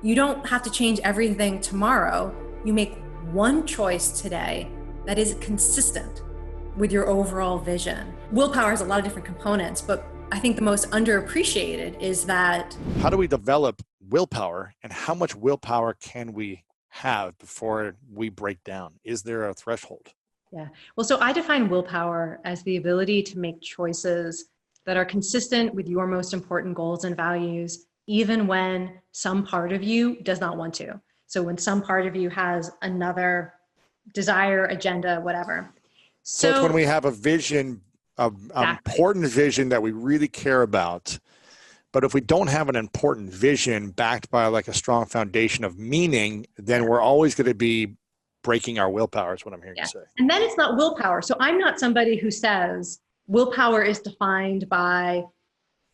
You don't have to change everything tomorrow. You make one choice today that is consistent with your overall vision. Willpower has a lot of different components, but I think the most underappreciated is that. How do we develop willpower, and how much willpower can we have before we break down? Is there a threshold? Yeah. Well, so I define willpower as the ability to make choices that are consistent with your most important goals and values, even when some part of you does not want to. So when some part of you has another desire, agenda, whatever. So it's when we have a vision, important vision that we really care about. But if we don't have an important vision backed by like a strong foundation of meaning, then we're always going to be breaking our willpower is what I'm hearing you say. And then it's not willpower. So I'm not somebody who says willpower is defined by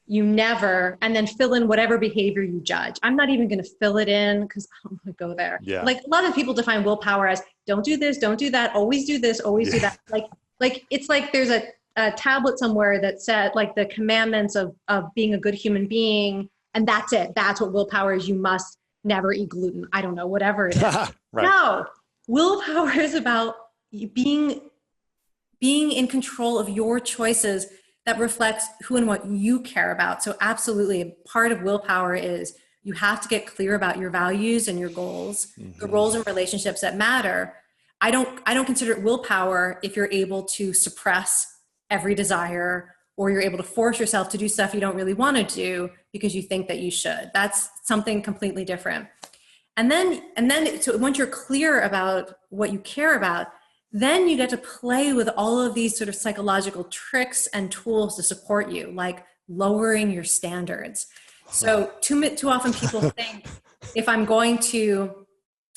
you never, and then fill in whatever behavior you judge. I'm not even going to fill it in because I don't want to go there. Yeah. Like a lot of people define willpower as don't do this, don't do that, always do this, always do that. Like it's like there's a tablet somewhere that said like the commandments of being a good human being, and that's it. That's what willpower is. You must never eat gluten. I don't know, whatever it is. Right. No, willpower is about being in control of your choices that reflects who and what you care about. So absolutely, part of willpower is you have to get clear about your values and your goals, the roles and relationships that matter. I don't consider it willpower if you're able to suppress every desire, or you're able to force yourself to do stuff you don't really want to do because you think that you should. That's something completely different. And then so once you're clear about what you care about, then you get to play with all of these sort of psychological tricks and tools to support you, like lowering your standards. So too often people think if I'm going to,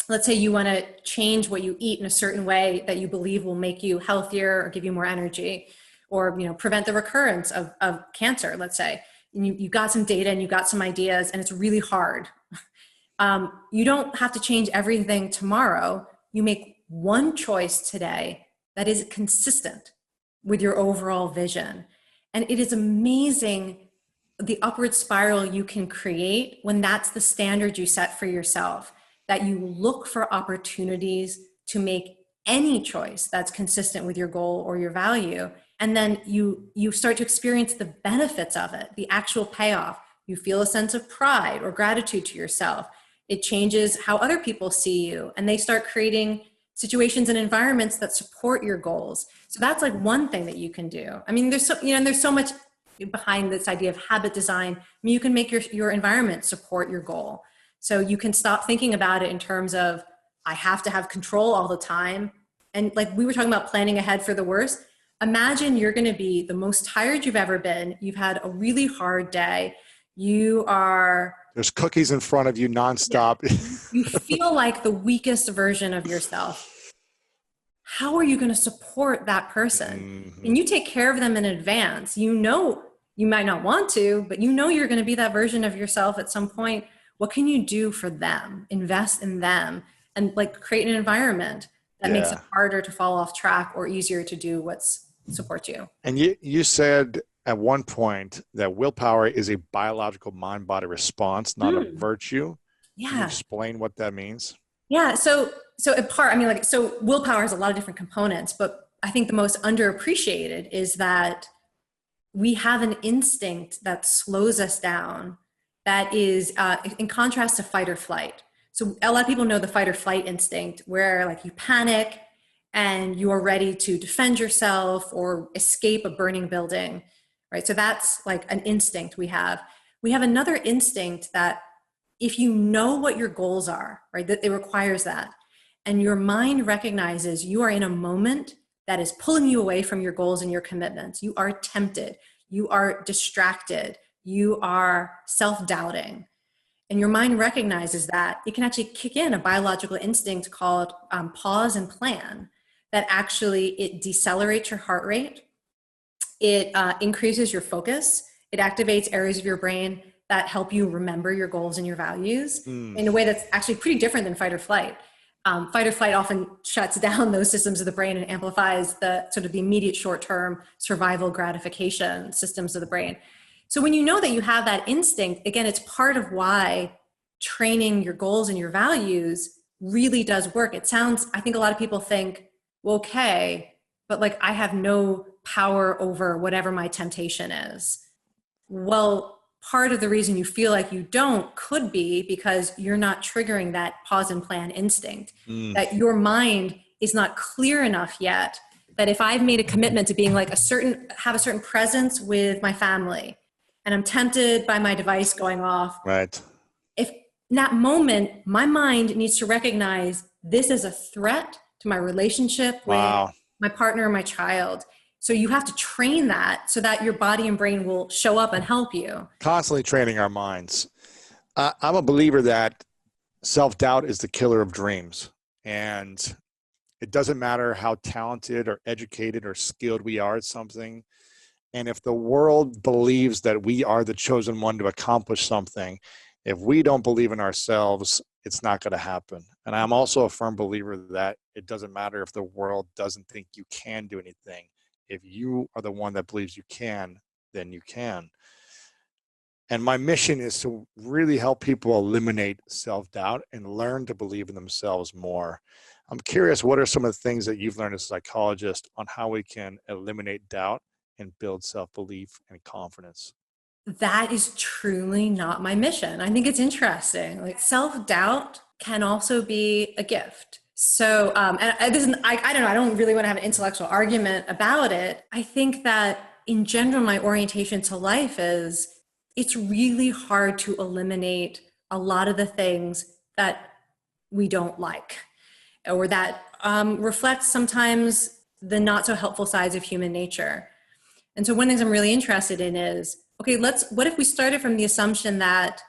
let's say you want to change what you eat in a certain way that you believe will make you healthier or give you more energy, or prevent the recurrence of cancer, let's say. And you got some data and you got some ideas, and it's really hard. You don't have to change everything tomorrow. You make one choice today that is consistent with your overall vision. And it is amazing the upward spiral you can create when that's the standard you set for yourself, that you look for opportunities to make any choice that's consistent with your goal or your value. And then you start to experience the benefits of it, the actual payoff. You feel a sense of pride or gratitude to yourself. It changes how other people see you, and they start creating situations and environments that support your goals. So that's like one thing that you can do. I mean, there's so much behind this idea of habit design. I mean, you can make your environment support your goal. So you can stop thinking about it in terms of, I have to have control all the time. And like we were talking about planning ahead for the worst. Imagine you're going to be the most tired you've ever been. You've had a really hard day. There's cookies in front of you nonstop. Yeah. You feel like the weakest version of yourself. How are you going to support that person? And you take care of them in advance. You might not want to, but you're going to be that version of yourself at some point. What can you do for them? Invest in them and like create an environment that makes it harder to fall off track or easier to do what's support you. And you said at one point that willpower is a biological mind-body response, not a virtue. Yeah. Can you explain what that means? Yeah. So in part, so willpower has a lot of different components, but I think the most underappreciated is that we have an instinct that slows us down that is in contrast to fight or flight. So a lot of people know the fight or flight instinct, where like you panic and you are ready to defend yourself or escape a burning building, right? So that's like an instinct we have. We have another instinct that if you know what your goals are, right, that it requires that, and your mind recognizes you are in a moment that is pulling you away from your goals and your commitments. You are tempted, you are distracted, you are self-doubting. And your mind recognizes that, it can actually kick in a biological instinct called pause and plan, that actually it decelerates your heart rate, it increases your focus, it activates areas of your brain that help you remember your goals and your values in a way that's actually pretty different than fight or flight. Fight or flight often shuts down those systems of the brain and amplifies the sort of the immediate short-term survival gratification systems of the brain. So when you know that you have that instinct, again, it's part of why training your goals and your values really does work. It sounds, I think a lot of people think, well, okay, but like I have no power over whatever my temptation is. Well, part of the reason you feel like you don't could be because you're not triggering that pause and plan instinct, that your mind is not clear enough yet that if I've made a commitment to being like have a certain presence with my family, and I'm tempted by my device going off. Right. If in that moment, my mind needs to recognize this is a threat to my relationship with my partner or my child. So you have to train that so that your body and brain will show up and help you. Constantly training our minds. I'm a believer that self-doubt is the killer of dreams. And it doesn't matter how talented or educated or skilled we are at something. And if the world believes that we are the chosen one to accomplish something, if we don't believe in ourselves, it's not going to happen. And I'm also a firm believer that it doesn't matter if the world doesn't think you can do anything. If you are the one that believes you can, then you can. And my mission is to really help people eliminate self-doubt and learn to believe in themselves more. I'm curious, what are some of the things that you've learned as a psychologist on how we can eliminate doubt and build self-belief and confidence? That is truly not my mission. I think it's interesting. Like self-doubt can also be a gift. So, and this is, I don't know, I don't really want to have an intellectual argument about it. I think that in general, my orientation to life is it's really hard to eliminate a lot of the things that we don't like, or that reflect sometimes the not so helpful sides of human nature. And so one of the things I'm really interested in is, okay, what if we started from the assumption that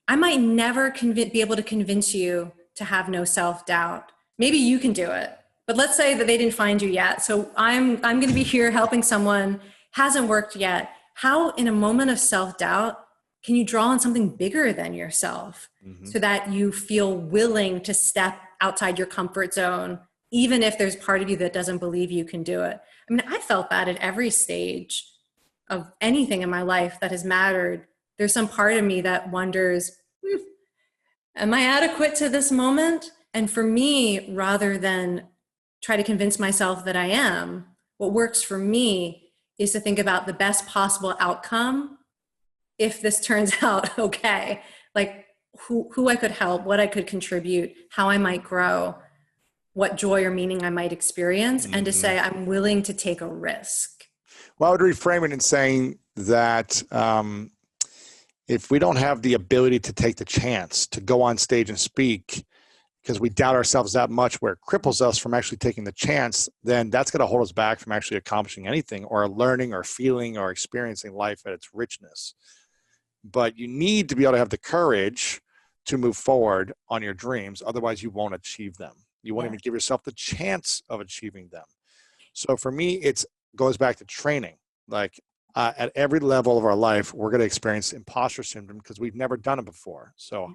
I might never be able to convince you to have no self-doubt. Maybe you can do it, but let's say that they didn't find you yet. So I'm going to be here helping someone, hasn't worked yet. How in a moment of self-doubt can you draw on something bigger than yourself so that you feel willing to step outside your comfort zone, even if there's part of you that doesn't believe you can do it? I mean, I felt that at every stage of anything in my life that has mattered. There's some part of me that wonders, am I adequate to this moment? And for me, rather than try to convince myself that I am, what works for me is to think about the best possible outcome if this turns out okay, like who I could help, what I could contribute, how I might grow, what joy or meaning I might experience, and to say I'm willing to take a risk. Well, I would reframe it in saying that if we don't have the ability to take the chance to go on stage and speak because we doubt ourselves that much where it cripples us from actually taking the chance, then that's going to hold us back from actually accomplishing anything or learning or feeling or experiencing life at its richness. But you need to be able to have the courage to move forward on your dreams. Otherwise, you won't achieve them. You won't even give yourself the chance of achieving them. So for me, it goes back to training. Like at every level of our life, we're going to experience imposter syndrome because we've never done it before. So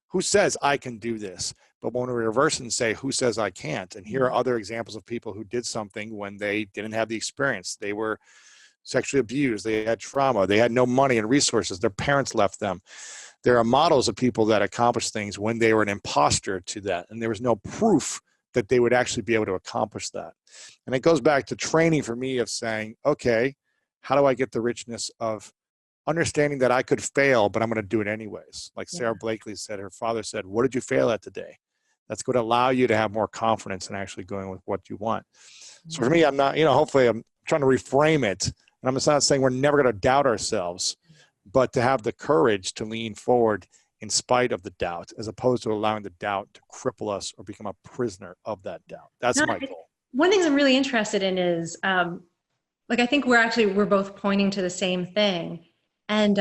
who says I can do this? But when we reverse it and say, who says I can't? And here are other examples of people who did something when they didn't have the experience. They were sexually abused. They had trauma. They had no money and resources. Their parents left them. There are models of people that accomplished things when they were an imposter to that. And there was no proof that they would actually be able to accomplish that. And it goes back to training for me of saying, okay, how do I get the richness of understanding that I could fail, but I'm going to do it anyways? Like Sarah Blakely said, her father said, what did you fail at today? That's going to allow you to have more confidence in actually going with what you want. So for me, I'm not, hopefully I'm trying to reframe it. And I'm just not saying we're never going to doubt ourselves, but to have the courage to lean forward in spite of the doubt, as opposed to allowing the doubt to cripple us or become a prisoner of that doubt. That's my goal. One thing I'm really interested in is, I think we're both pointing to the same thing. And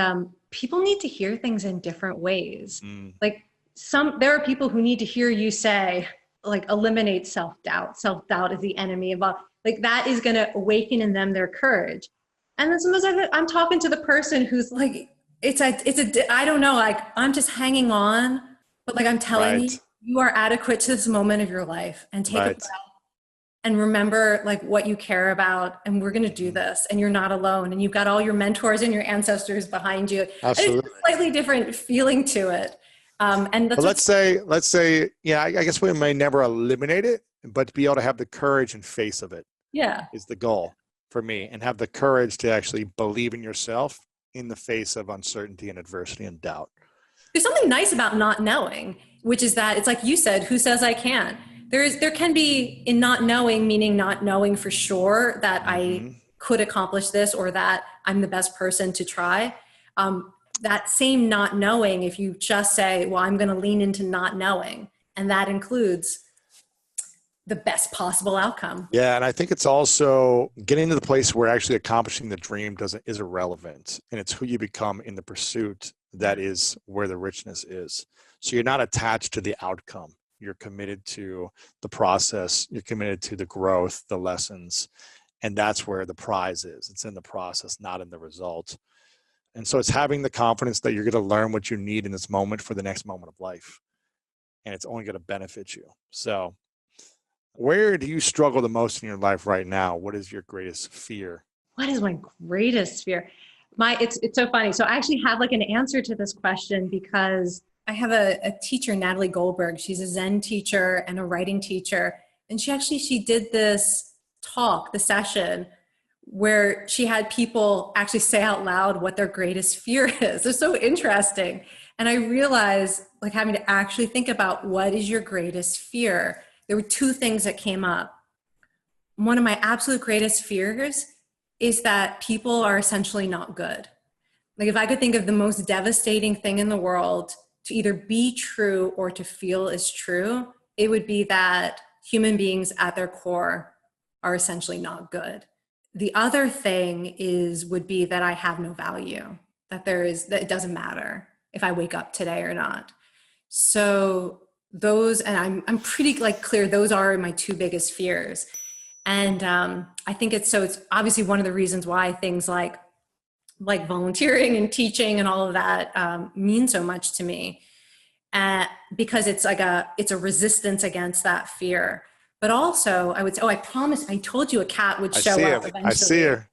people need to hear things in different ways. There are people who need to hear you say, eliminate self-doubt. Self-doubt is the enemy of all. That is going to awaken in them their courage. And then sometimes I'm talking to the person who's I don't know, I'm just hanging on, but I'm telling you, you are adequate to this moment of your life, and take a breath and remember what you care about. And we're going to do this, and you're not alone. And you've got all your mentors and your ancestors behind you. Absolutely. It's a slightly different feeling to it. And that's But let's say, yeah, I guess we may never eliminate it, but to be able to have the courage and face of it yeah. is the goal for me, and have the courage to actually believe in yourself in the face of uncertainty and adversity and doubt. There's something nice about not knowing, which is that it's like you said, who says I can't? There can be in not knowing, meaning not knowing for sure that I could accomplish this or that I'm the best person to try. That same not knowing, if you just say, well, I'm going to lean into not knowing, and that includes the best possible outcome. Yeah, and I think it's also getting to the place where actually accomplishing the dream is irrelevant, and it's who you become in the pursuit that is where the richness is. So you're not attached to the outcome. You're committed to the process. You're committed to the growth, the lessons, and that's where the prize is. It's in the process, not in the result. And so it's having the confidence that you're going to learn what you need in this moment for the next moment of life, and it's only going to benefit you. So where do you struggle the most in your life right now? What is your greatest fear? What is my greatest fear? It's so funny. So I actually have like an answer to this question because I have a teacher, Natalie Goldberg. She's a Zen teacher and a writing teacher. And she did this talk, the session, where she had people actually say out loud what their greatest fear is. It's so interesting. And I realized, like, having to actually think about what is your greatest fear. There were two things that came up. One of my absolute greatest fears is that people are essentially not good. Like, if I could think of the most devastating thing in the world to either be true or to feel is true, it would be that human beings at their core are essentially not good. The other thing would be that I have no value, that it doesn't matter if I wake up today or not. So those, and I'm pretty like clear, those are my two biggest fears. And I think it's obviously one of the reasons why things like volunteering and teaching and all of that mean so much to me, because it's a resistance against that fear. But also I would say, I promised, I told you a cat would show up eventually. I see her.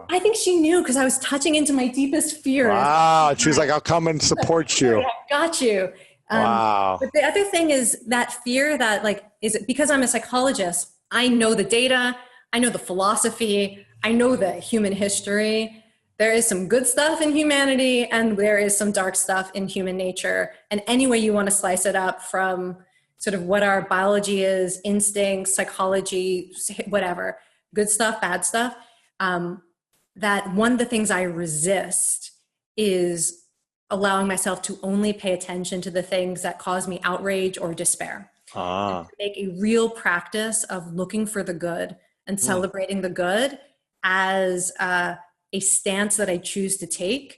I think she knew because I was touching into my deepest fears. Wow. She was like, I'll come and support you. Yeah, got you. Wow. But the other thing is that fear that is it because I'm a psychologist, I know the data, I know the philosophy, I know the human history. There is some good stuff in humanity and there is some dark stuff in human nature. And any way you want to slice it up, from sort of what our biology is, instincts, psychology, whatever, good stuff, bad stuff, that one of the things I resist is allowing myself to only pay attention to the things that cause me outrage or despair. Make a real practice of looking for the good and celebrating the good as a stance that I choose to take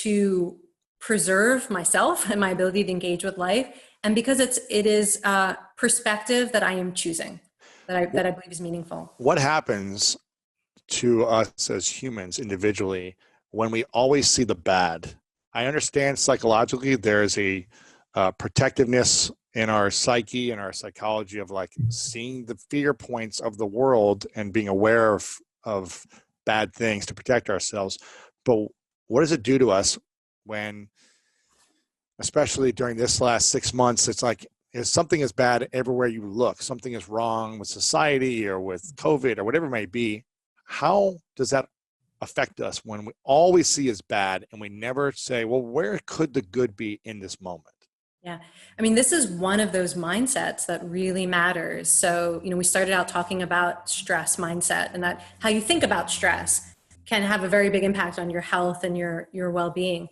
to preserve myself and my ability to engage with life. And because it is a perspective that I am choosing, that I believe is meaningful. What happens to us as humans individually when we always see the bad? I understand psychologically there's a protectiveness in our psyche and our psychology of like seeing the fear points of the world and being aware of bad things to protect ourselves. But what does it do to us when, especially during this last 6 months, it's like if something is bad everywhere you look, something is wrong with society or with COVID or whatever it may be, how does that affect us when we always see is bad and we never say, well, where could the good be in this moment? Yeah. I mean, this is one of those mindsets that really matters. So, we started out talking about stress mindset, and that how you think about stress can have a very big impact on your health and your well-being.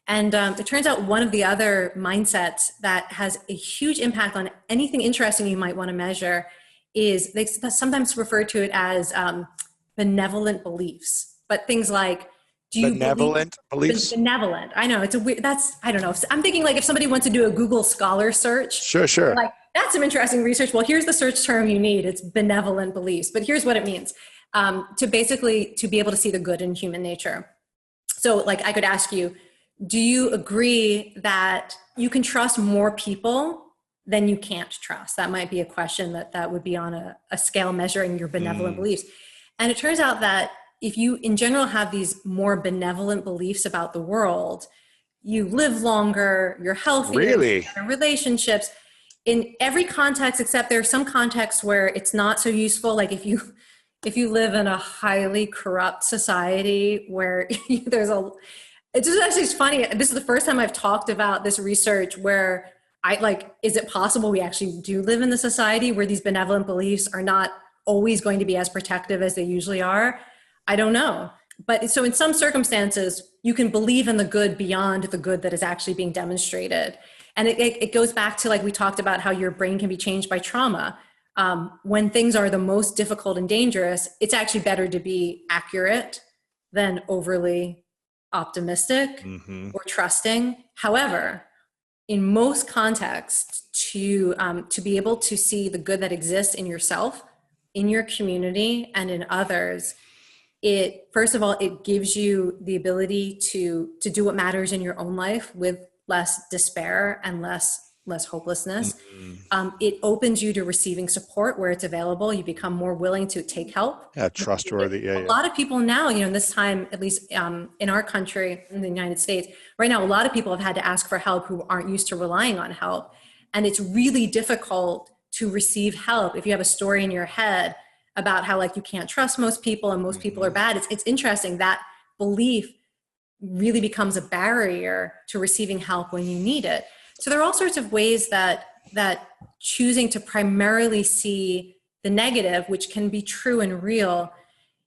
And it turns out one of the other mindsets that has a huge impact on anything interesting you might want to measure is, they sometimes refer to it as benevolent beliefs. But things like, do you benevolent beliefs? Benevolent. I know it's a weird, I don't know. I'm thinking like if somebody wants to do a Google Scholar search. Sure. Like, that's some interesting research. Well, here's the search term you need. It's benevolent beliefs. But here's what it means. To be able to see the good in human nature. So like I could ask you, do you agree that you can trust more people than you can't trust? That might be a question that would be on a scale measuring your benevolent beliefs. And it turns out that if you in general have these more benevolent beliefs about the world, you live longer, you're healthier, you Really? have better relationships. In every context, except there are some contexts where it's not so useful. Like if you live in a highly corrupt society where it's just actually funny. This is the first time I've talked about this research where is it possible we actually do live in the society where these benevolent beliefs are not always going to be as protective as they usually are? I don't know. But so in some circumstances, you can believe in the good beyond the good that is actually being demonstrated. And it goes back to, like we talked about, how your brain can be changed by trauma. When things are the most difficult and dangerous, it's actually better to be accurate than overly optimistic or trusting. However, in most contexts, to be able to see the good that exists in yourself, in your community, and in others, first of all, it gives you the ability to do what matters in your own life with less despair and less hopelessness. It opens you to receiving support where it's available. You become more willing to take help. Yeah, trustworthy. Yeah, a lot of people now, in this time, at least in our country, in the United States, right now, a lot of people have had to ask for help who aren't used to relying on help. And it's really difficult to receive help if you have a story in your head about how you can't trust most people and most people are bad. It's interesting that belief really becomes a barrier to receiving help when you need it. So there are all sorts of ways that choosing to primarily see the negative, which can be true and real,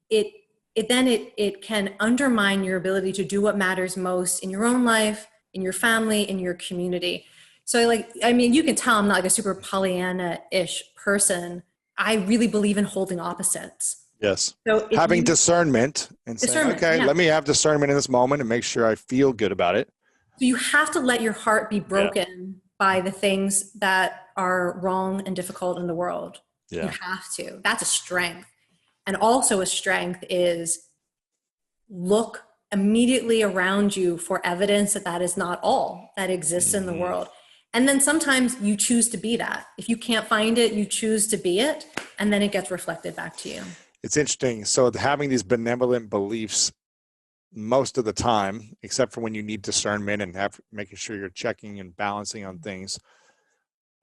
it can undermine your ability to do what matters most in your own life, in your family, in your community. So you can tell I'm not a super Pollyanna-ish person. I really believe in holding opposites. Yes. So having discernment and saying, okay, let me have discernment in this moment and make sure I feel good about it. So you have to let your heart be broken by the things that are wrong and difficult in the world. You have to. That's a strength. And also a strength is look immediately around you for evidence that is not all that exists in the world. And then sometimes you choose to be that. If you can't find it, you choose to be it, and then it gets reflected back to you. It's interesting. So having these benevolent beliefs most of the time, except for when you need discernment and making sure you're checking and balancing on things,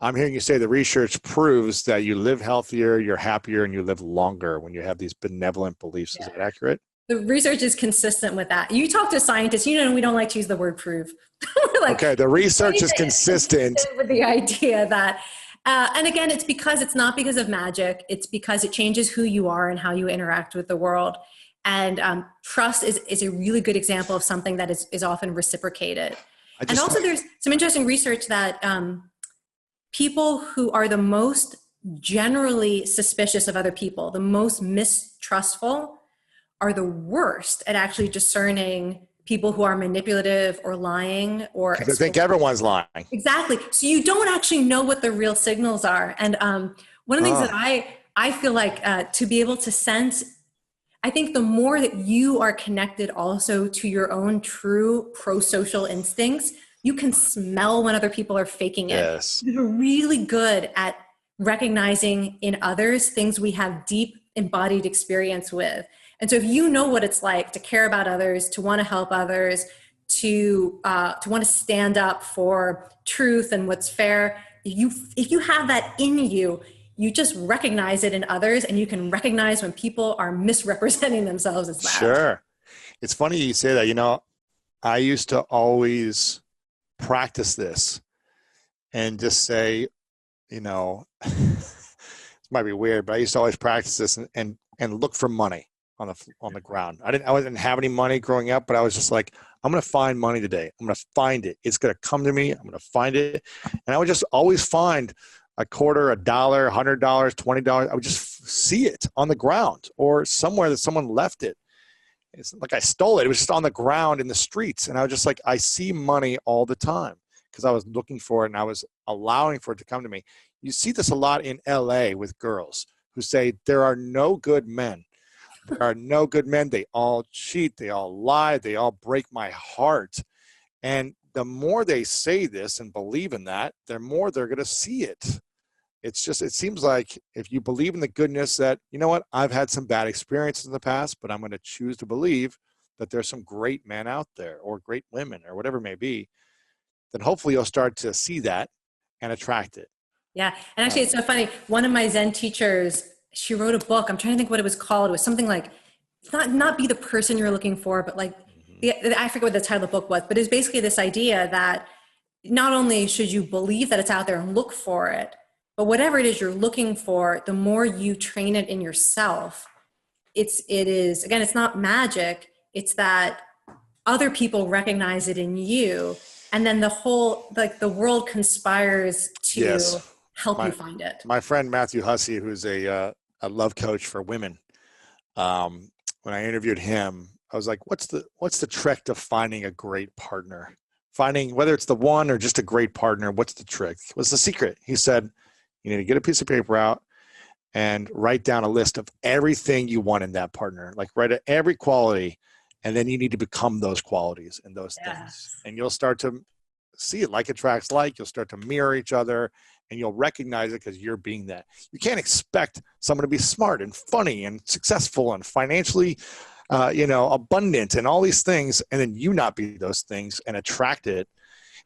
I'm hearing you say the research proves that you live healthier, you're happier, and you live longer when you have these benevolent beliefs. Is that accurate? The research is consistent with that. You talk to scientists, we don't like to use the word prove. Okay, the research is consistent with the idea that, and again, it's not because of magic. It's because it changes who you are and how you interact with the world. And trust is a really good example of something that is often reciprocated. And also there's some interesting research that people who are the most generally suspicious of other people, the most mistrustful, are the worst at actually discerning people who are manipulative or lying or I think everyone's lying. Exactly. So you don't actually know what the real signals are. And one of the things that I feel like to be able to sense, I think the more that you are connected also to your own true pro-social instincts, you can smell when other people are faking it. Yes. You're really good at recognizing in others things we have deep embodied experience with. And so if you know what it's like to care about others, to want to help others, to want to stand up for truth and what's fair, if you have that in you, you just recognize it in others, and you can recognize when people are misrepresenting themselves as that. Sure. It's funny you say that. I used to always practice this and just say, it might be weird, but I used to always practice this and look for money on the ground. I didn't have any money growing up, but I was just like, I'm going to find money today. I'm going to find it. It's going to come to me. I'm going to find it. And I would just always find a quarter, $1, $100, $20. I would just see it on the ground or somewhere that someone left it. It's like I stole it. It was just on the ground in the streets. And I was just like, I see money all the time because I was looking for it and I was allowing for it to come to me. You see this a lot in LA with girls who say, there are no good men. There are no good men. They all cheat. They all lie. They all break my heart. And the more they say this and believe in that, the more they're going to see it. It seems like if you believe in the goodness that, I've had some bad experiences in the past, but I'm going to choose to believe that there's some great men out there or great women or whatever it may be, then hopefully you'll start to see that and attract it. Yeah. And actually, it's so funny. One of my Zen teachers, she wrote a book. I'm trying to think what it was called. It was something like, not be the person you're looking for, but like, I forget what the title of the book was, but it's basically this idea that not only should you believe that it's out there and look for it, but whatever it is you're looking for, the more you train it in yourself, it is, again, it's not magic. It's that other people recognize it in you. And then the whole, like the world conspires to help you find it. My friend, Matthew Hussey, who's a love coach for women. When I interviewed him, I was like, what's the trick to finding a great partner? Finding, whether it's the one or just a great partner, what's the trick? What's the secret? He said, you need to get a piece of paper out and write down a list of everything you want in that partner, like write every quality, and then you need to become those qualities and those things. And you'll start to see it, like attracts like, you'll start to mirror each other and you'll recognize it because you're being that. You can't expect someone to be smart and funny and successful and financially abundant and all these things, and then you not be those things and attract it.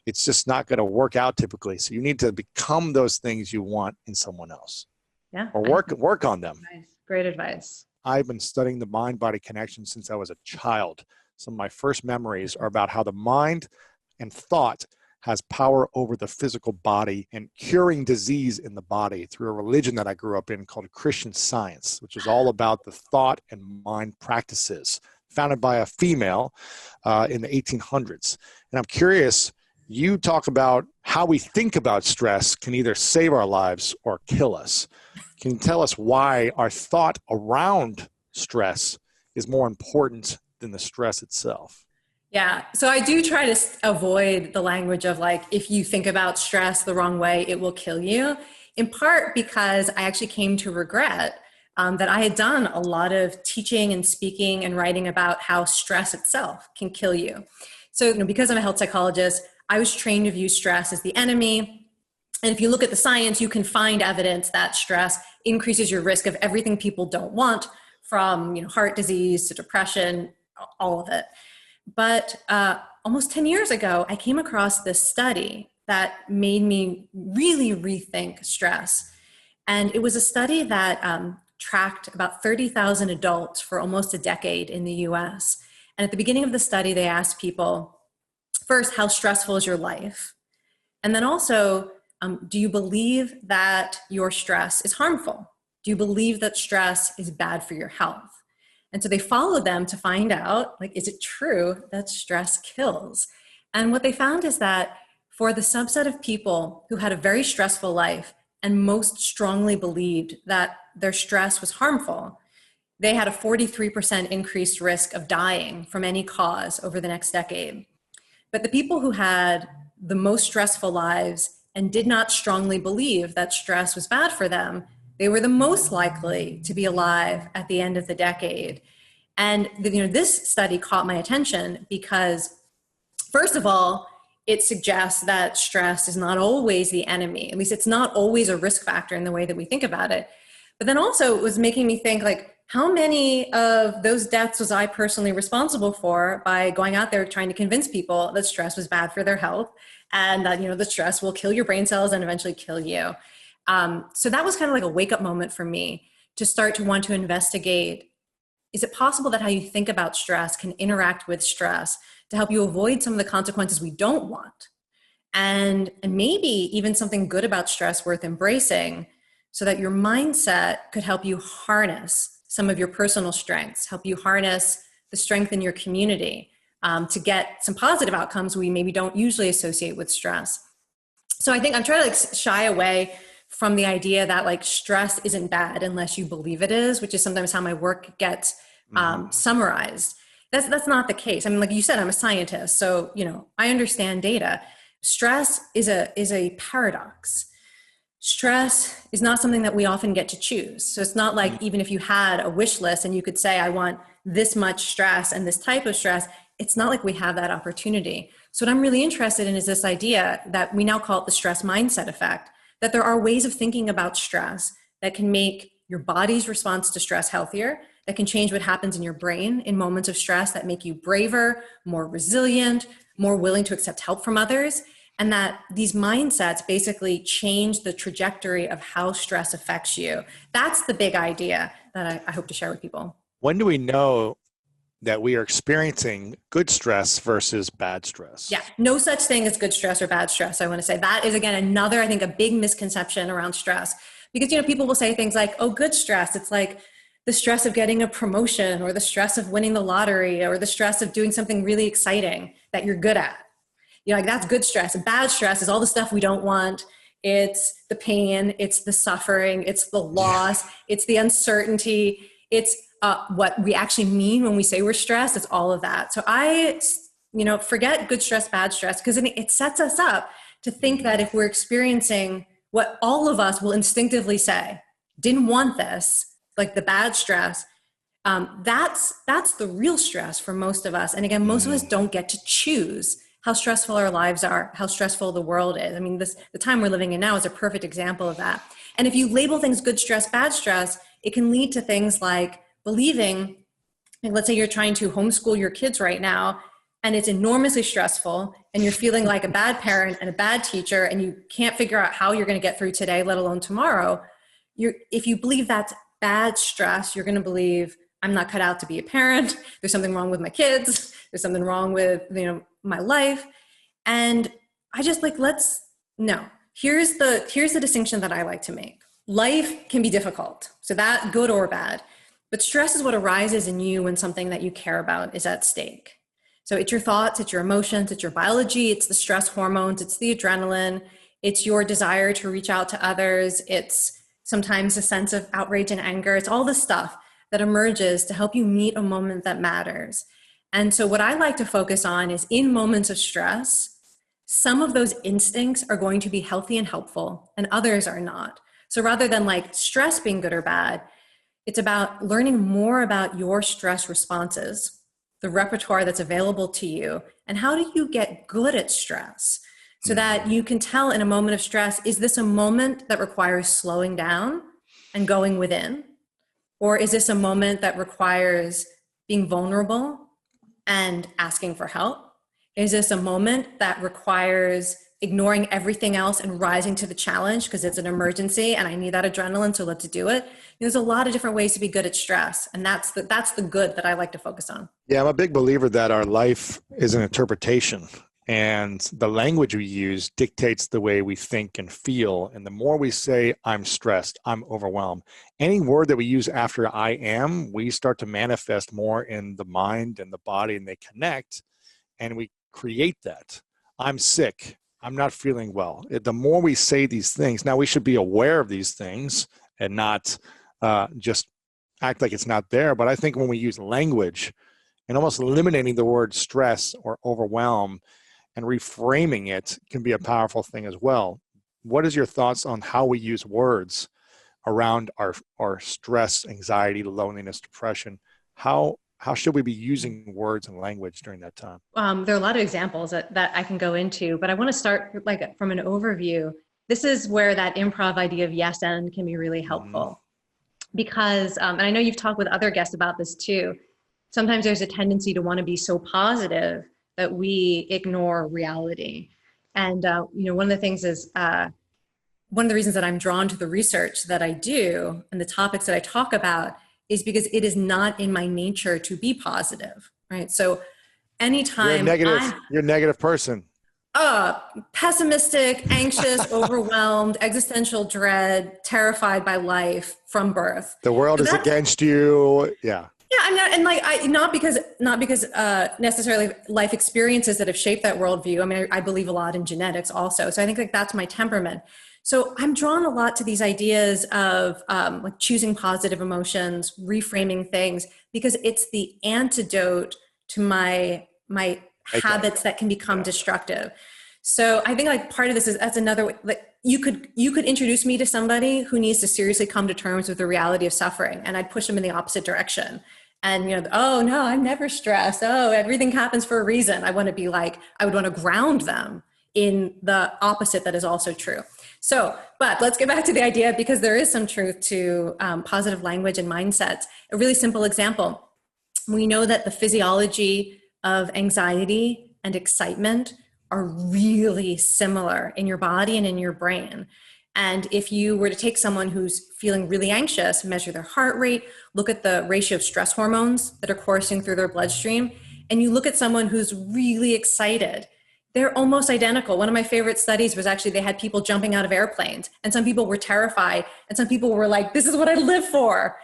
It's just not going to work out typically. So you need to become those things you want in someone else. Yeah. Or work on them. Nice. Great advice. I've been studying the mind-body connection since I was a child. Some of my first memories are about how the mind and thought has power over the physical body and curing disease in the body through a religion that I grew up in called Christian Science, which is all about the thought and mind practices, founded by a female in the 1800s. And I'm curious, you talk about how we think about stress can either save our lives or kill us. Can you tell us why our thought around stress is more important than the stress itself? Yeah. So I do try to avoid the language of like, if you think about stress the wrong way, it will kill you. In part because I actually came to regret that I had done a lot of teaching and speaking and writing about how stress itself can kill you. So, because I'm a health psychologist, I was trained to view stress as the enemy. And if you look at the science, you can find evidence that stress increases your risk of everything people don't want, from heart disease to depression, all of it. But almost 10 years ago, I came across this study that made me really rethink stress. And it was a study that tracked about 30,000 adults for almost a decade in the US. And at the beginning of the study, they asked people, first, how stressful is your life? And then also, do you believe that your stress is harmful? Do you believe that stress is bad for your health? And so they followed them to find out, like, is it true that stress kills? And what they found is that for the subset of people who had a very stressful life and most strongly believed that their stress was harmful, they had a 43% increased risk of dying from any cause over the next decade. But the people who had the most stressful lives and did not strongly believe that stress was bad for them, they were the most likely to be alive at the end of the decade. And this study caught my attention because, first of all, it suggests that stress is not always the enemy. At least it's not always a risk factor in the way that we think about it. But then also it was making me think, like, how many of those deaths was I personally responsible for by going out there trying to convince people that stress was bad for their health and that, the stress will kill your brain cells and eventually kill you. So that was kind of like a wake-up moment for me to start to want to investigate, is it possible that how you think about stress can interact with stress to help you avoid some of the consequences we don't want? And maybe even something good about stress worth embracing so that your mindset could help you harness some of your personal strengths, help you harness the strength in your community to get some positive outcomes we maybe don't usually associate with stress. So I think I'm trying to shy away from the idea that like stress isn't bad unless you believe it is, which is sometimes how my work gets summarized. That's not the case. I mean, like you said, I'm a scientist, so I understand data. Stress is a paradox. Stress is not something that we often get to choose. So it's not like even if you had a wish list and you could say, I want this much stress and this type of stress, it's not like we have that opportunity. So what I'm really interested in is this idea that we now call it the stress mindset effect, that there are ways of thinking about stress that can make your body's response to stress healthier, that can change what happens in your brain in moments of stress, that make you braver, more resilient, more willing to accept help from others. And that these mindsets basically change the trajectory of how stress affects you. That's the big idea that I hope to share with people. When do we know that we are experiencing good stress versus bad stress? Yeah, no such thing as good stress or bad stress. I want to say that is, again, another, I think, a big misconception around stress. Because, people will say things like, oh, good stress, it's like the stress of getting a promotion, or the stress of winning the lottery, or the stress of doing something really exciting that you're good at. Like that's good stress. And bad stress is all the stuff we don't want. It's the pain, it's the suffering, it's the loss, it's the uncertainty, it's what we actually mean when we say we're stressed. It's all of that. So I, forget good stress, bad stress, because it sets us up to think that if we're experiencing what all of us will instinctively say, didn't want this, like the bad stress, that's the real stress for most of us. And again, most of us don't get to choose how stressful our lives are, how stressful the world is. I mean, the time we're living in now is a perfect example of that. And if you label things good stress, bad stress, it can lead to things like believing, like let's say you're trying to homeschool your kids right now, and it's enormously stressful, and you're feeling like a bad parent and a bad teacher, and you can't figure out how you're going to get through today, let alone tomorrow. If you believe that's bad stress, you're going to believe, I'm not cut out to be a parent. There's something wrong with my kids. There's something wrong with, my life. And I just here's the distinction that I like to make. Life can be difficult. So that good or bad, but stress is what arises in you when something that you care about is at stake. So it's your thoughts, it's your emotions, it's your biology, it's the stress hormones, it's the adrenaline, it's your desire to reach out to others. It's sometimes a sense of outrage and anger. It's all the stuff that emerges to help you meet a moment that matters. And so what I like to focus on is in moments of stress, some of those instincts are going to be healthy and helpful, and others are not. So rather than like stress being good or bad, it's about learning more about your stress responses, the repertoire that's available to you, and how do you get good at stress so that you can tell in a moment of stress, is this a moment that requires slowing down and going within? Or is this a moment that requires being vulnerable and asking for help? Is this a moment that requires ignoring everything else and rising to the challenge because it's an emergency and I need that adrenaline, so let's do it? There's a lot of different ways to be good at stress, and that's the good that I like to focus on. Yeah, I'm a big believer that our life is an interpretation, and the language we use dictates the way we think and feel. And the more we say, I'm stressed, I'm overwhelmed, any word that we use after I am, we start to manifest more in the mind and the body, and they connect, and we create that. I'm sick, I'm not feeling well. The more we say these things, now we should be aware of these things and not just act like it's not there. But I think when we use language and almost eliminating the word stress or overwhelm and reframing it can be a powerful thing as well. What is your thoughts on how we use words around our stress, anxiety, loneliness, depression? How should we be using words and language during that time? There are a lot of examples that I can go into, but I want to start like from an overview. This is where that improv idea of yes and can be really helpful. Because, and I know you've talked with other guests about this too, sometimes there's a tendency to want to be so positive that we ignore reality. And, one of the things is, one of the reasons that I'm drawn to the research that I do and the topics that I talk about is because it is not in my nature to be positive, right? So anytime you're a negative person. Pessimistic, anxious, overwhelmed, existential dread, terrified by life from birth. The world is against you. Yeah. Yeah, I'm not, not because necessarily life experiences that have shaped that worldview. I mean, I believe a lot in genetics also. So I think that's my temperament. So I'm drawn a lot to these ideas of like choosing positive emotions, reframing things, because it's the antidote to my habits that can become destructive. So I think like part of this is, that's another way, like you could introduce me to somebody who needs to seriously come to terms with the reality of suffering, and I'd push them in the opposite direction. And, oh no, I'm never stressed. Oh, everything happens for a reason. I would want to ground them in the opposite that is also true. So, but let's get back to the idea, because there is some truth to positive language and mindsets. A really simple example. We know that the physiology of anxiety and excitement are really similar in your body and in your brain. And if you were to take someone who's feeling really anxious, measure their heart rate, look at the ratio of stress hormones that are coursing through their bloodstream, and you look at someone who's really excited, they're almost identical. One of my favorite studies was actually they had people jumping out of airplanes, and some people were terrified, and some people were like, this is what I live for.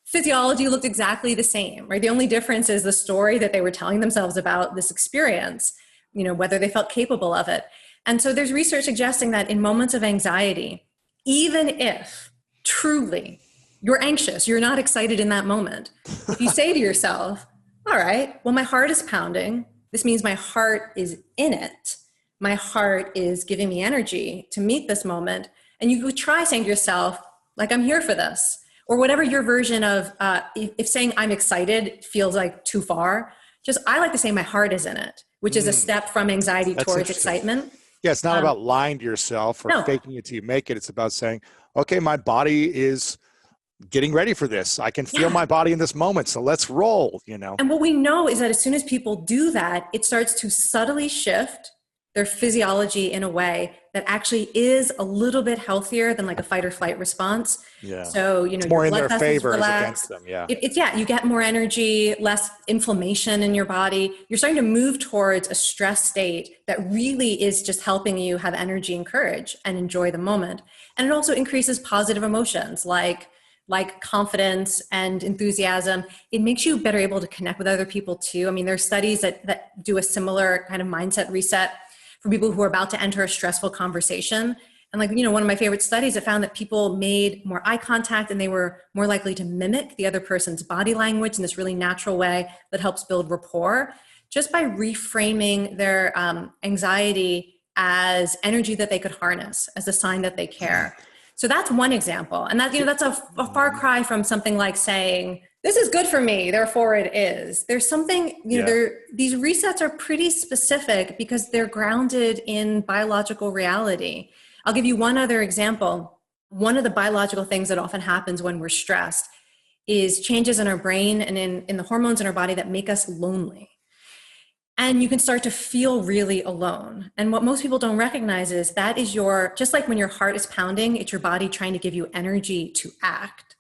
Physiology looked exactly the same, right? The only difference is the story that they were telling themselves about this experience, you know, whether they felt capable of it. And so there's research suggesting that in moments of anxiety, even if truly you're anxious, you're not excited in that moment, if you say to yourself, all right, well, my heart is pounding. This means my heart is in it. My heart is giving me energy to meet this moment. And you could try saying to yourself, like, I'm here for this. Or whatever your version of, if saying I'm excited feels like too far, just, I like to say my heart is in it, which is a step from anxiety towards excitement. Yeah, it's not about lying to yourself or faking it till you make it. It's about saying, okay, my body is getting ready for this. I can feel my body in this moment, so let's roll, you know. And what we know is that as soon as people do that, it starts to subtly shift their physiology in a way that actually is a little bit healthier than like a fight or flight response. Yeah. So, you know, it's more in their favor as against them. Yeah. You get more energy, less inflammation in your body. You're starting to move towards a stress state that really is just helping you have energy and courage and enjoy the moment. And it also increases positive emotions like confidence and enthusiasm. It makes you better able to connect with other people too. I mean, there's studies that do a similar kind of mindset reset for people who are about to enter a stressful conversation. And like, you know, one of my favorite studies, it found that people made more eye contact and they were more likely to mimic the other person's body language in this really natural way that helps build rapport, just by reframing their anxiety as energy that they could harness, as a sign that they care. So that's one example. And that, you know, that's a far cry from something like saying, this is good for me, therefore it is. There's something, you know, these resets are pretty specific because they're grounded in biological reality. I'll give you one other example. One of the biological things that often happens when we're stressed is changes in our brain and in the hormones in our body that make us lonely. And you can start to feel really alone. And what most people don't recognize is that is just like when your heart is pounding, it's your body trying to give you energy to act.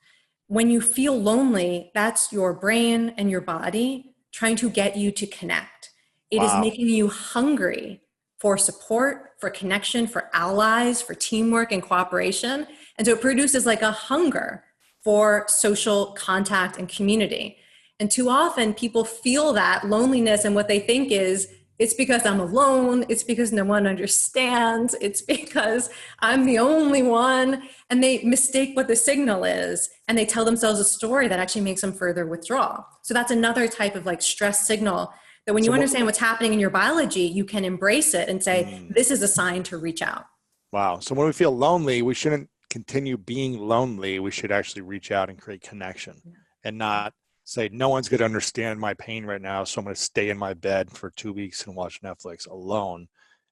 When you feel lonely, that's your brain and your body trying to get you to connect. It is making you hungry for support, for connection, for allies, for teamwork and cooperation. And so it produces like a hunger for social contact and community. And too often people feel that loneliness, and what they think is, it's because I'm alone, it's because no one understands, it's because I'm the only one. And they mistake what the signal is, and they tell themselves a story that actually makes them further withdraw. So that's another type of like stress signal that when you understand what's happening in your biology, you can embrace it and say, this is a sign to reach out. Wow. So when we feel lonely, we shouldn't continue being lonely. We should actually reach out and create connection and not say, no one's going to understand my pain right now, so I'm going to stay in my bed for 2 weeks and watch Netflix alone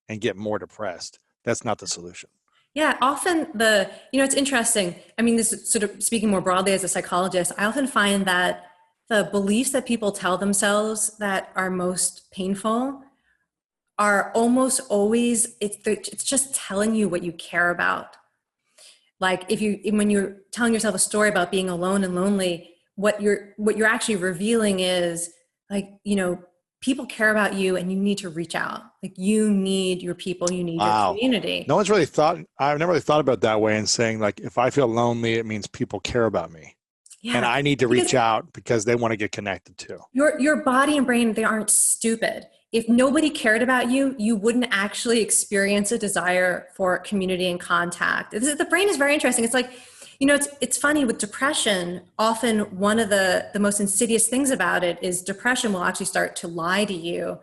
and get more depressed. That's not the solution. Yeah, often it's interesting. I mean, this is sort of speaking more broadly as a psychologist, I often find that the beliefs that people tell themselves that are most painful are almost always, it's just telling you what you care about. Like when you're telling yourself a story about being alone and lonely, what you're actually revealing is like, you know, people care about you and you need to reach out. Like you need your people, you need your community. I've never really thought about it that way and saying like, if I feel lonely, it means people care about me. Yeah. And I need to reach out because they want to get connected too. Your body and brain, they aren't stupid. If nobody cared about you, you wouldn't actually experience a desire for community and contact. The brain is very interesting. It's like, you know, it's funny with depression, often one of the most insidious things about it is depression will actually start to lie to you,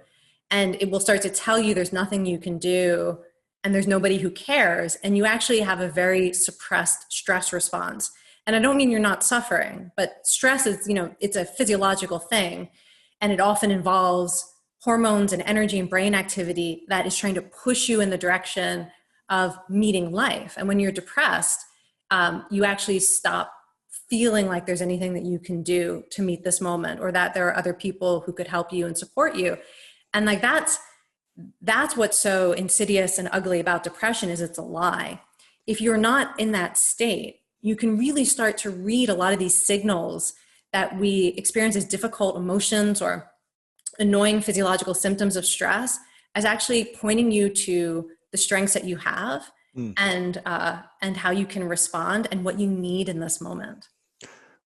and it will start to tell you there's nothing you can do and there's nobody who cares. And you actually have a very suppressed stress response. And I don't mean you're not suffering, but stress is, you know, it's a physiological thing. And it often involves hormones and energy and brain activity that is trying to push you in the direction of meeting life. And when you're depressed, you actually stop feeling like there's anything that you can do to meet this moment, or that there are other people who could help you and support you. And like that's what's so insidious and ugly about depression, is it's a lie. If you're not in that state, you can really start to read a lot of these signals that we experience as difficult emotions or annoying physiological symptoms of stress as actually pointing you to the strengths that you have, and how you can respond and what you need in this moment.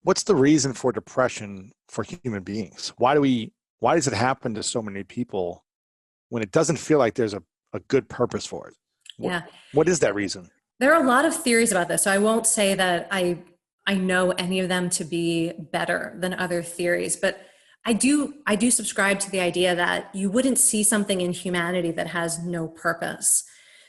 What's the reason for depression for human beings? Why does it happen to so many people when it doesn't feel like there's a good purpose for it? What is that reason? There are a lot of theories about this, so I won't say that I know any of them to be better than other theories, but I do subscribe to the idea that you wouldn't see something in humanity that has no purpose.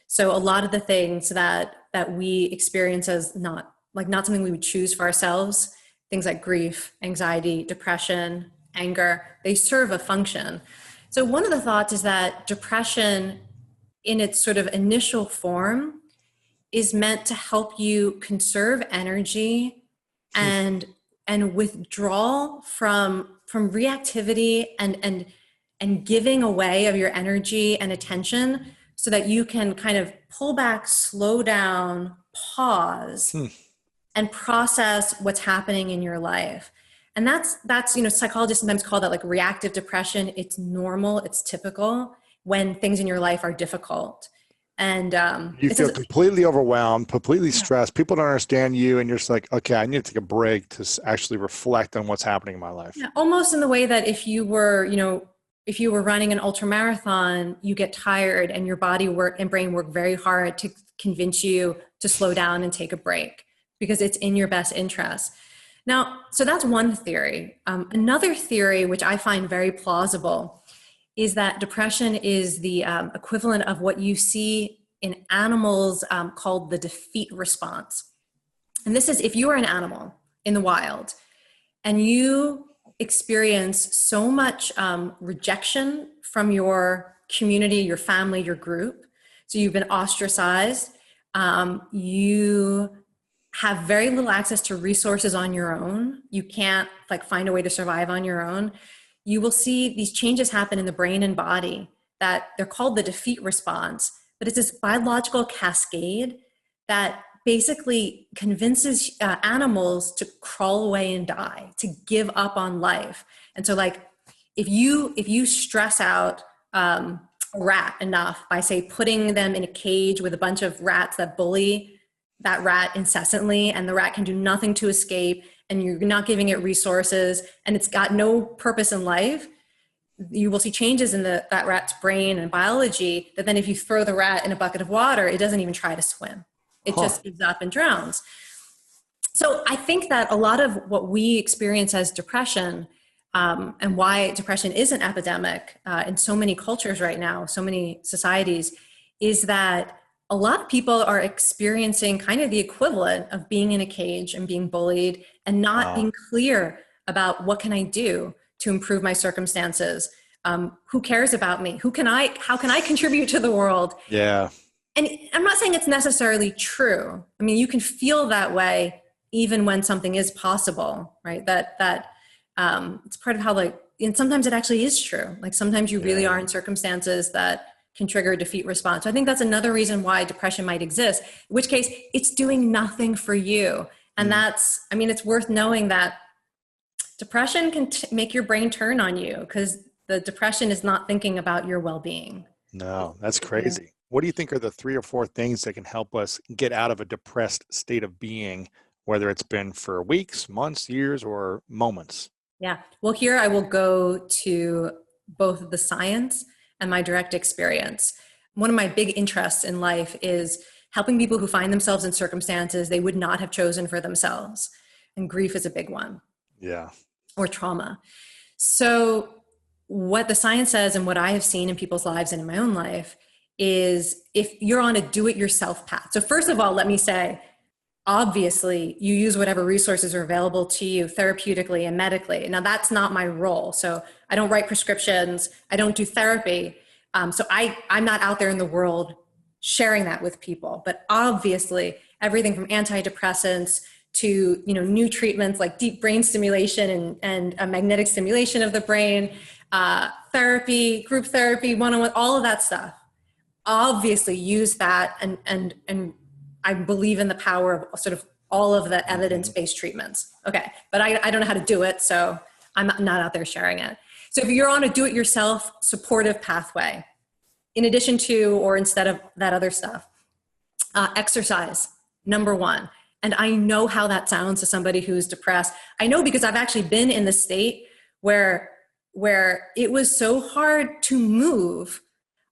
So a lot of the things that we experience as not something we would choose for ourselves, things like grief, anxiety, depression, anger, they serve a function. So one of the thoughts is that depression in its sort of initial form is meant to help you conserve energy and withdraw from reactivity and giving away of your energy and attention, so that you can kind of pull back, slow down, pause, and process what's happening in your life. And that's psychologists sometimes call that like reactive depression. It's normal, it's typical when things in your life are difficult. And you feel completely overwhelmed, completely stressed. People don't understand you, and you're just like, okay, I need to take a break to actually reflect on what's happening in my life. Yeah, almost in the way that if you were running an ultra marathon, you get tired and your body and brain work very hard to convince you to slow down and take a break because it's in your best interest. Now, so that's one theory. Another theory, which I find very plausible, is that depression is the equivalent of what you see in animals called the defeat response. And this is if you are an animal in the wild and you experience so much rejection from your community, your family, your group. So you've been ostracized. You have very little access to resources on your own. You can't find a way to survive on your own. You will see these changes happen in the brain and body that they're called the defeat response, but it's this biological cascade that basically convinces animals to crawl away and die, to give up on life. And so if you stress out a rat enough by, say, putting them in a cage with a bunch of rats that bully that rat incessantly, and the rat can do nothing to escape, and you're not giving it resources, and it's got no purpose in life, you will see changes in that rat's brain and biology that then if you throw the rat in a bucket of water, it doesn't even try to swim. It just gives up and drowns. So I think that a lot of what we experience as depression, and why depression is an epidemic in so many cultures right now, so many societies, is that a lot of people are experiencing kind of the equivalent of being in a cage and being bullied and not being clear about what can I do to improve my circumstances. Who cares about me? How can I contribute to the world? Yeah. And I'm not saying it's necessarily true. I mean, you can feel that way even when something is possible, right? That it's part of how and sometimes it actually is true. Sometimes you really are in circumstances that can trigger a defeat response. So I think that's another reason why depression might exist, in which case it's doing nothing for you. And it's worth knowing that depression can make your brain turn on you, because the depression is not thinking about your well-being. No, that's crazy. Yeah. What do you think are the 3 or 4 things that can help us get out of a depressed state of being, whether it's been for weeks, months, years, or moments? Yeah. Well, here I will go to both the science and my direct experience. One of my big interests in life is helping people who find themselves in circumstances they would not have chosen for themselves. And grief is a big one. Yeah. Or trauma. So what the science says and what I have seen in people's lives and in my own life is if you're on a do-it-yourself path. So first of all, let me say, obviously, you use whatever resources are available to you therapeutically and medically. Now, that's not my role. So I don't write prescriptions. I don't do therapy. So I'm not out there in the world sharing that with people. But obviously, everything from antidepressants to, new treatments like deep brain stimulation and magnetic stimulation of the brain, therapy, group therapy, one-on-one, all of that stuff. Obviously use that, and I believe in the power of sort of all of the evidence-based treatments. Okay, but I don't know how to do it, so I'm not out there sharing it. So if you're on a do-it-yourself supportive pathway, in addition to or instead of that other stuff, exercise, number one. And I know how that sounds to somebody who's depressed. I know because I've actually been in the state where it was so hard to move.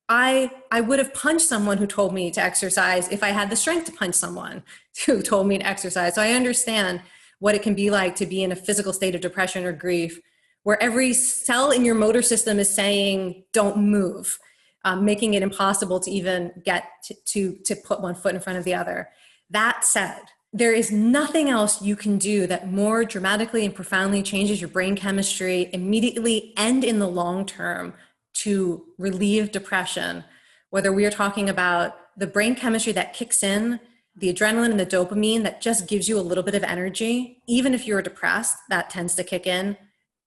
I would have punched someone who told me to exercise if I had the strength to punch someone who told me to exercise. So I understand what it can be like to be in a physical state of depression or grief, where every cell in your motor system is saying, don't move, making it impossible to even get to put one foot in front of the other. That said, there is nothing else you can do that more dramatically and profoundly changes your brain chemistry immediately and in the long term to relieve depression, whether we are talking about the brain chemistry that kicks in, the adrenaline and the dopamine that just gives you a little bit of energy. Even if you're depressed, that tends to kick in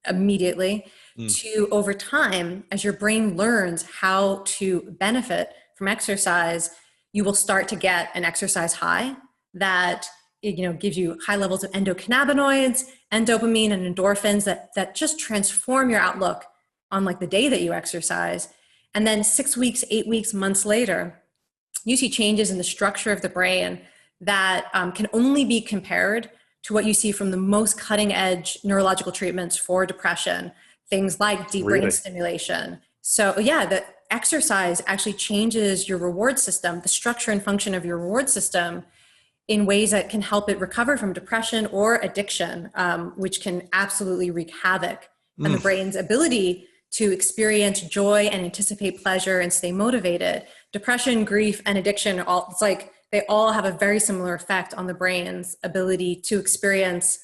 immediately, to over time, as your brain learns how to benefit from exercise, you will start to get an exercise high that gives you high levels of endocannabinoids and dopamine and endorphins that just transform your outlook on like the day that you exercise. And then 6 weeks, 8 weeks, months later, you see changes in the structure of the brain that can only be compared to what you see from the most cutting edge neurological treatments for depression, things like deep brain stimulation. So yeah, the exercise actually changes your reward system, the structure and function of your reward system, in ways that can help it recover from depression or addiction, which can absolutely wreak havoc on the brain's ability to experience joy and anticipate pleasure and stay motivated. Depression, grief, and addiction, it's like they all have a very similar effect on the brain's ability to experience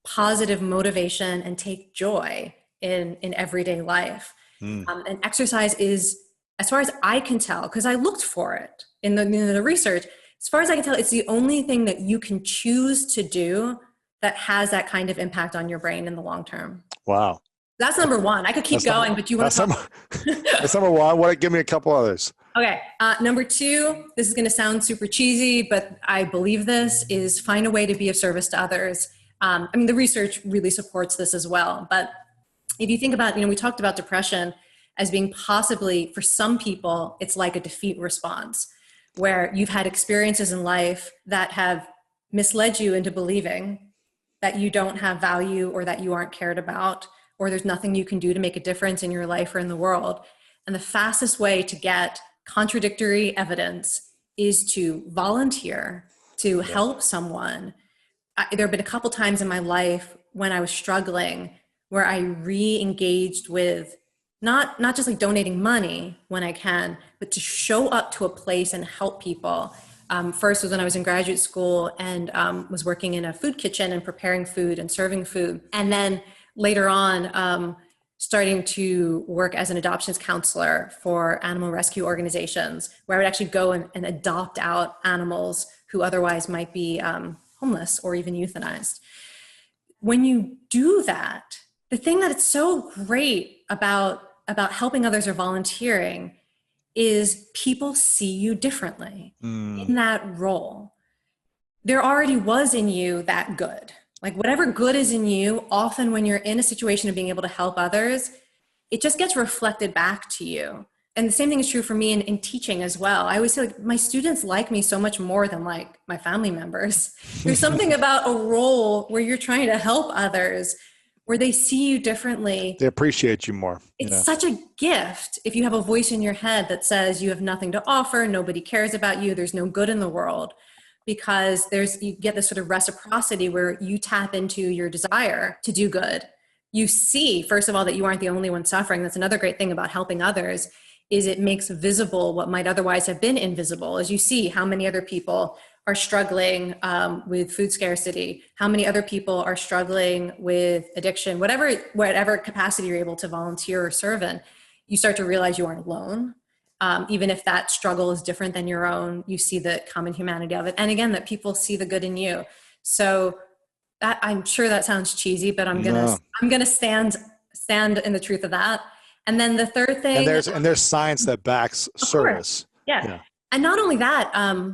positive motivation and take joy in everyday life. And exercise is, as far as I can tell, because I looked for it in the research, as far as I can tell, it's the only thing that you can choose to do that has that kind of impact on your brain in the long term. Wow. That's number one. I could keep going, but you want to talk? That's number one. Give me a couple others. Okay. Number two, this is going to sound super cheesy, but I believe this, is find a way to be of service to others. The research really supports this as well. But if you think about, we talked about depression as being possibly, for some people, it's like a defeat response, where you've had experiences in life that have misled you into believing that you don't have value or that you aren't cared about, or there's nothing you can do to make a difference in your life or in the world. And the fastest way to get contradictory evidence is to volunteer, to help someone. There have been a couple times in my life when I was struggling where I re-engaged with not just like donating money when I can, but to show up to a place and help people. First was when I was in graduate school and was working in a food kitchen and preparing food and serving food. And then later on, starting to work as an adoptions counselor for animal rescue organizations, where I would actually go and adopt out animals who otherwise might be homeless or even euthanized. When you do that, the thing that it's so great about helping others or volunteering is people see you differently in that role. There already was in you that good. Like whatever good is in you, often when you're in a situation of being able to help others, it just gets reflected back to you. And the same thing is true for me in teaching as well. I always say like my students like me so much more than like my family members. There's something about a role where you're trying to help others, where they see you differently. They appreciate you more. It's such a gift if you have a voice in your head that says you have nothing to offer, nobody cares about you, there's no good in the world. Because you get this sort of reciprocity where you tap into your desire to do good. You see, first of all, that you aren't the only one suffering. That's another great thing about helping others, is it makes visible what might otherwise have been invisible. As you see how many other people are struggling with food scarcity, how many other people are struggling with addiction, whatever capacity you're able to volunteer or serve in, you start to realize you aren't alone. even if that struggle is different than your own, you see the common humanity of it. And again, that people see the good in you. So that, I'm sure that sounds cheesy, but I'm gonna stand in the truth of that. And then the third thing, and there's science that backs service. Yeah. And not only that, I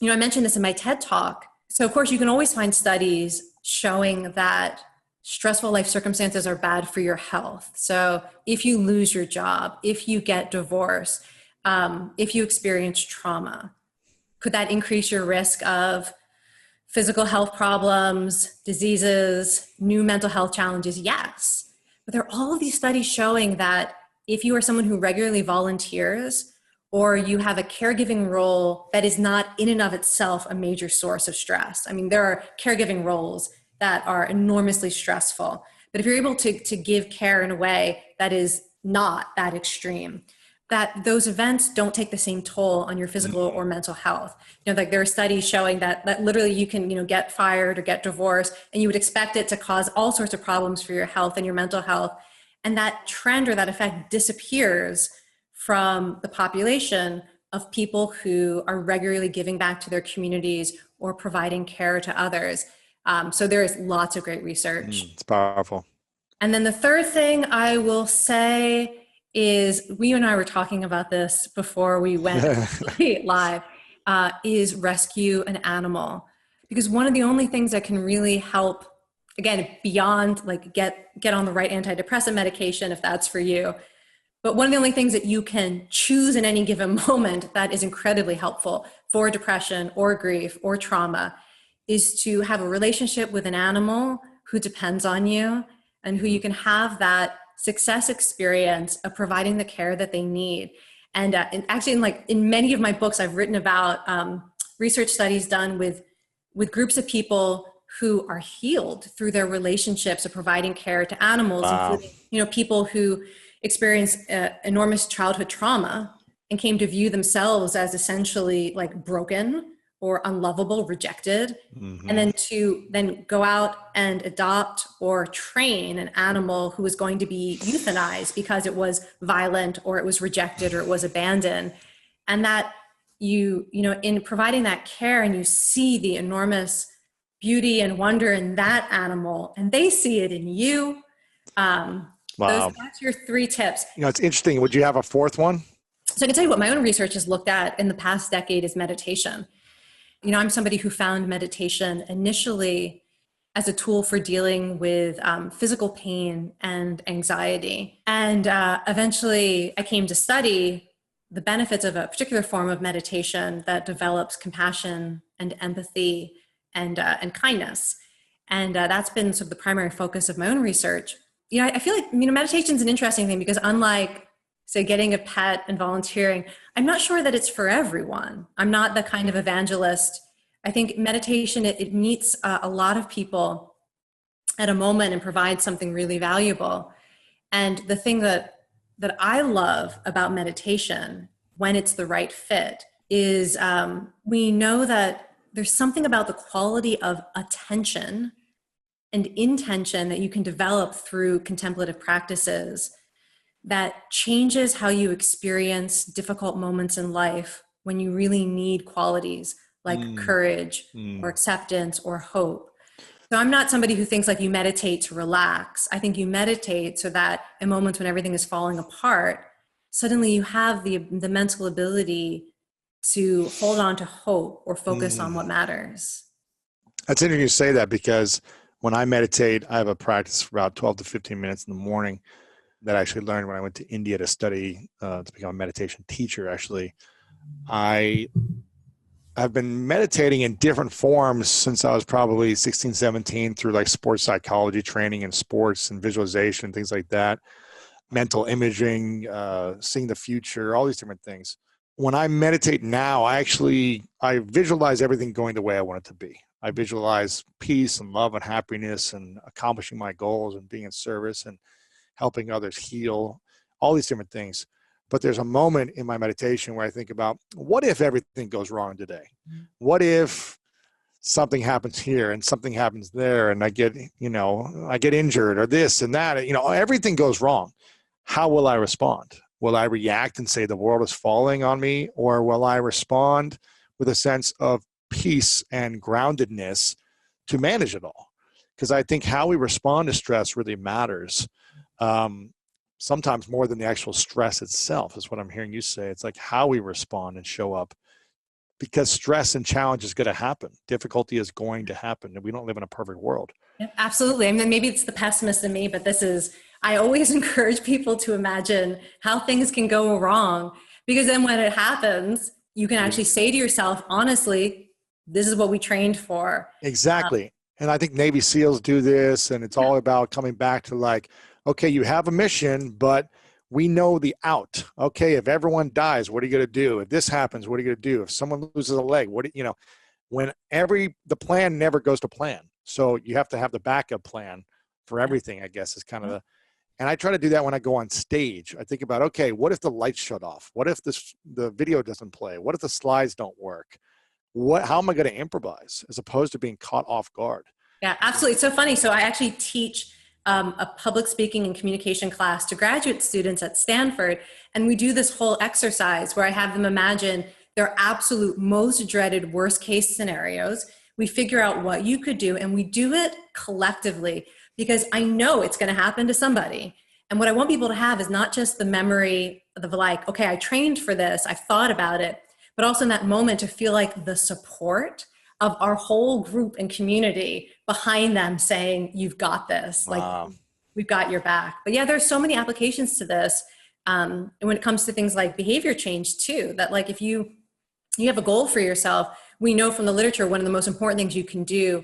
mentioned this in my TED talk. So of course you can always find studies showing that stressful life circumstances are bad for your health. So if you lose your job, if you get divorced, if you experience trauma, could that increase your risk of physical health problems, diseases, new mental health challenges? Yes. But there are all of these studies showing that if you are someone who regularly volunteers, or you have a caregiving role that is not in and of itself a major source of stress. I mean, there are caregiving roles that are enormously stressful, but if you're able to give care in a way that is not that extreme, that those events don't take the same toll on your physical or mental health. Like there are studies showing that literally you can, get fired or get divorced, and you would expect it to cause all sorts of problems for your health and your mental health. And that trend or that effect disappears from the population of people who are regularly giving back to their communities or providing care to others. So there is lots of great research. It's powerful. And then the third thing I will say is, you and I were talking about this before we went live, is rescue an animal. Because one of the only things that can really help, again, beyond like get on the right antidepressant medication if that's for you, but one of the only things that you can choose in any given moment that is incredibly helpful for depression or grief or trauma is to have a relationship with an animal who depends on you and who you can have that success experience of providing the care that they need. And actually, in many of my books, I've written about research studies done with groups of people who are healed through their relationships of providing care to animals, including people who experienced enormous childhood trauma and came to view themselves as essentially like broken or unlovable, rejected, and then to go out and adopt or train an animal who was going to be euthanized because it was violent or it was rejected or it was abandoned. And that in providing that care, and you see the enormous beauty and wonder in that animal, and they see it in you. Wow. That's your 3 tips. It's interesting. Would you have a 4th one? So I can tell you what my own research has looked at in the past decade is meditation. I'm somebody who found meditation initially as a tool for dealing with physical pain and anxiety. And eventually I came to study the benefits of a particular form of meditation that develops compassion and empathy and kindness. And that's been sort of the primary focus of my own research. I feel like, meditation is an interesting thing because unlike, say, getting a pet and volunteering, I'm not sure that it's for everyone. I'm not the kind of evangelist. I think meditation, it meets a lot of people at a moment and provides something really valuable. And the thing that I love about meditation, when it's the right fit, is we know that there's something about the quality of attention and intention that you can develop through contemplative practices that changes how you experience difficult moments in life when you really need qualities like courage or acceptance or hope. So I'm not somebody who thinks like you meditate to relax. I think you meditate so that in moments when everything is falling apart, suddenly you have the mental ability to hold on to hope or focus on what matters. That's interesting you say that, because when I meditate, I have a practice for about 12 to 15 minutes in the morning that I actually learned when I went to India to study, to become a meditation teacher. Actually, I've been meditating in different forms since I was probably 16, 17, through like sports psychology training and sports and visualization, things like that, mental imaging, seeing the future, all these different things. When I meditate now, I visualize everything going the way I want it to be. I visualize peace and love and happiness and accomplishing my goals and being in service and helping others heal, all these different things. But there's a moment in my meditation where I think about, what if everything goes wrong today? What if something happens here and something happens there and I get injured or this and that, everything goes wrong. How will I respond? Will I react and say the world is falling on me? Or will I respond with a sense of peace and groundedness to manage it all? Because I think how we respond to stress really matters. Sometimes more than the actual stress itself is what I'm hearing you say. It's like how we respond and show up, because stress and challenge is going to happen. Difficulty is going to happen, and we don't live in a perfect world. Yep, absolutely. I mean, maybe it's the pessimist in me, but I always encourage people to imagine how things can go wrong, because then when it happens, you can actually say to yourself, honestly, this is what we trained for. Exactly. And I think Navy SEALs do this, and it's all about coming back to like, okay, you have a mission, but we know the out. Okay, if everyone dies, what are you going to do? If this happens, what are you going to do? If someone loses a leg, the plan never goes to plan. So you have to have the backup plan for everything, I guess, is kind of and I try to do that when I go on stage. I think about, okay, what if the lights shut off? What if the video doesn't play? What if the slides don't work? How am I going to improvise as opposed to being caught off guard? Yeah, absolutely. It's so funny. So I actually teach a public speaking and communication class to graduate students at Stanford. And we do this whole exercise where I have them imagine their absolute most dreaded worst case scenarios. We figure out what you could do, and we do it collectively, because I know it's going to happen to somebody. And what I want people to have is not just the memory of like, okay, I trained for this, I've thought about it, but also in that moment to feel like the support of our whole group and community behind them saying, you've got this, Wow. like we've got your back. But yeah, there's so many applications to this. And when it comes to things like behavior change too, that like if you have a goal for yourself, we know from the literature, one of the most important things you can do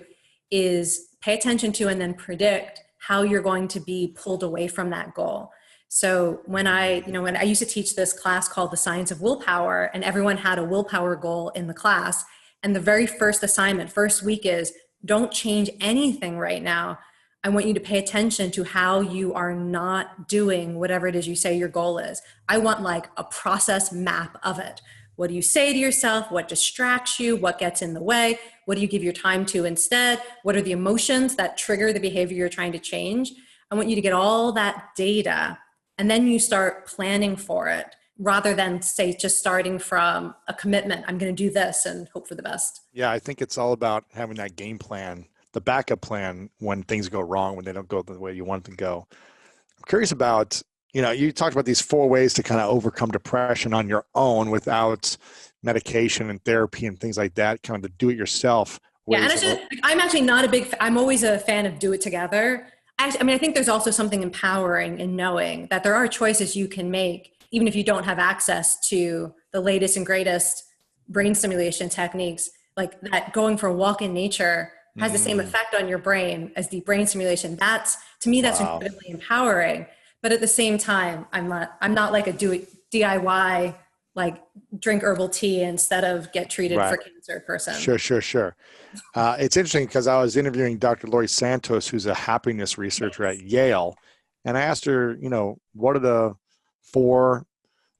is pay attention to and then predict how you're going to be pulled away from that goal. So when I used to teach this class called The Science of Willpower, and everyone had a willpower goal in the class. And the very first assignment, first week is, don't change anything right now. I want you to pay attention to how you are not doing whatever it is you say your goal is. I want like a process map of it. What do you say to yourself? What distracts you? What gets in the way? What do you give your time to instead? What are the emotions that trigger the behavior you're trying to change? I want you to get all that data, and then you start planning for it, rather than say just starting from a commitment. I'm going to do this and hope for the best. Yeah, I think it's all about having that game plan, the backup plan when things go wrong, when they don't go the way you want them to go. I'm curious about, you talked about these 4 ways to kind of overcome depression on your own without medication and therapy and things like that, kind of the do-it-yourself ways. Yeah, and I'm actually not I'm always a fan of do it together. I think there's also something empowering in knowing that there are choices you can make, even if you don't have access to the latest and greatest brain stimulation techniques. Like that, going for a walk in nature has the same effect on your brain as the brain stimulation. To me, that's incredibly empowering. But at the same time, I'm not like a DIY, like drink herbal tea instead of get treated for cancer person. Sure. It's interesting because I was interviewing Dr. Laurie Santos, who's a happiness researcher at Yale. And I asked her, what are the 4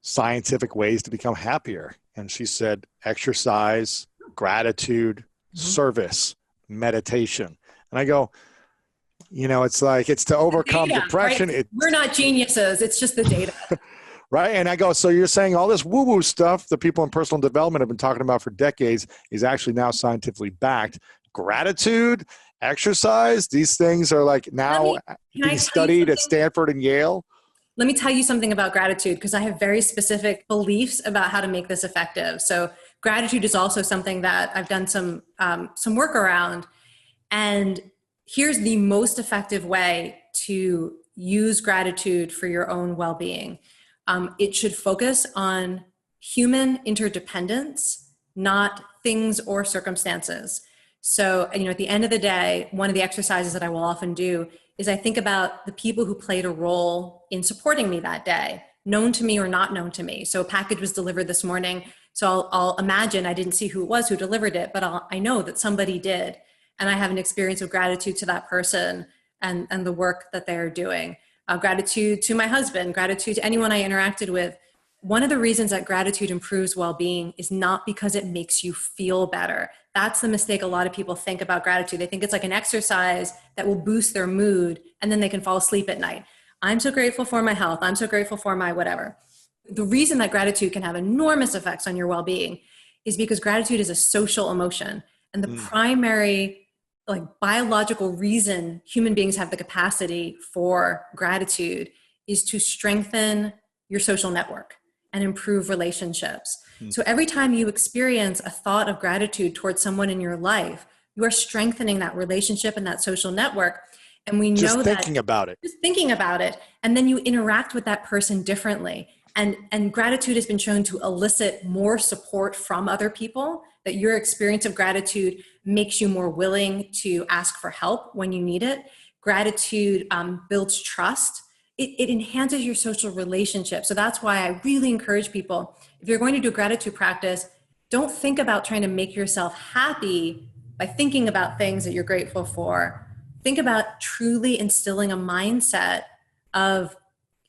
scientific ways to become happier? And she said, exercise, gratitude, service, meditation. And I go, it's to overcome depression. Right? We're not geniuses. It's just the data. Right. And I go, so you're saying all this woo-woo stuff that people in personal development have been talking about for decades is actually now scientifically backed. Gratitude, exercise, these things are like now being studied at Stanford and Yale. Let me tell you something about gratitude, because I have very specific beliefs about how to make this effective. So gratitude is also something that I've done some work around. And here's the most effective way to use gratitude for your own well-being. It should focus on human interdependence, not things or circumstances. So, at the end of the day, one of the exercises that I will often do is I think about the people who played a role in supporting me that day, known to me or not known to me. So a package was delivered this morning. So I'll imagine, I didn't see who it was who delivered it, but I know that somebody did. And I have an experience of gratitude to that person and the work that they're doing. Gratitude to my husband, gratitude to anyone I interacted with. One of the reasons that gratitude improves well-being is not because it makes you feel better. That's the mistake a lot of people think about gratitude. They think it's like an exercise that will boost their mood and then they can fall asleep at night. I'm so grateful for my health. I'm so grateful for my whatever. the reason that gratitude can have enormous effects on your well-being is because gratitude is a social emotion. And the primary like biological reason human beings have the capacity for gratitude is to strengthen your social network and improve relationships. So every time you experience a thought of gratitude towards someone in your life, you are strengthening that relationship and that social network. And we know just that thinking about it. Just thinking about it, and then you interact with that person differently. And gratitude has been shown to elicit more support from other people, that your experience of gratitude makes you more willing to ask for help when you need it. Gratitude builds trust. It enhances your social relationship. So that's why I really encourage people, if you're going to do a gratitude practice, don't think about trying to make yourself happy by thinking about things that you're grateful for. Think about truly instilling a mindset of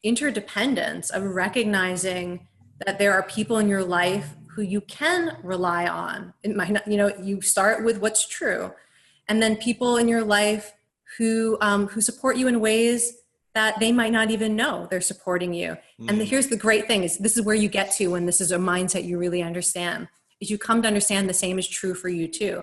interdependence, of recognizing that there are people in your life who you can rely on. It might not, you start with what's true, and then people in your life who support you in ways that they might not even know they're supporting you. And here's the great thing is this is where you get to when this is a mindset you really understand, is you come to understand the same is true for you too.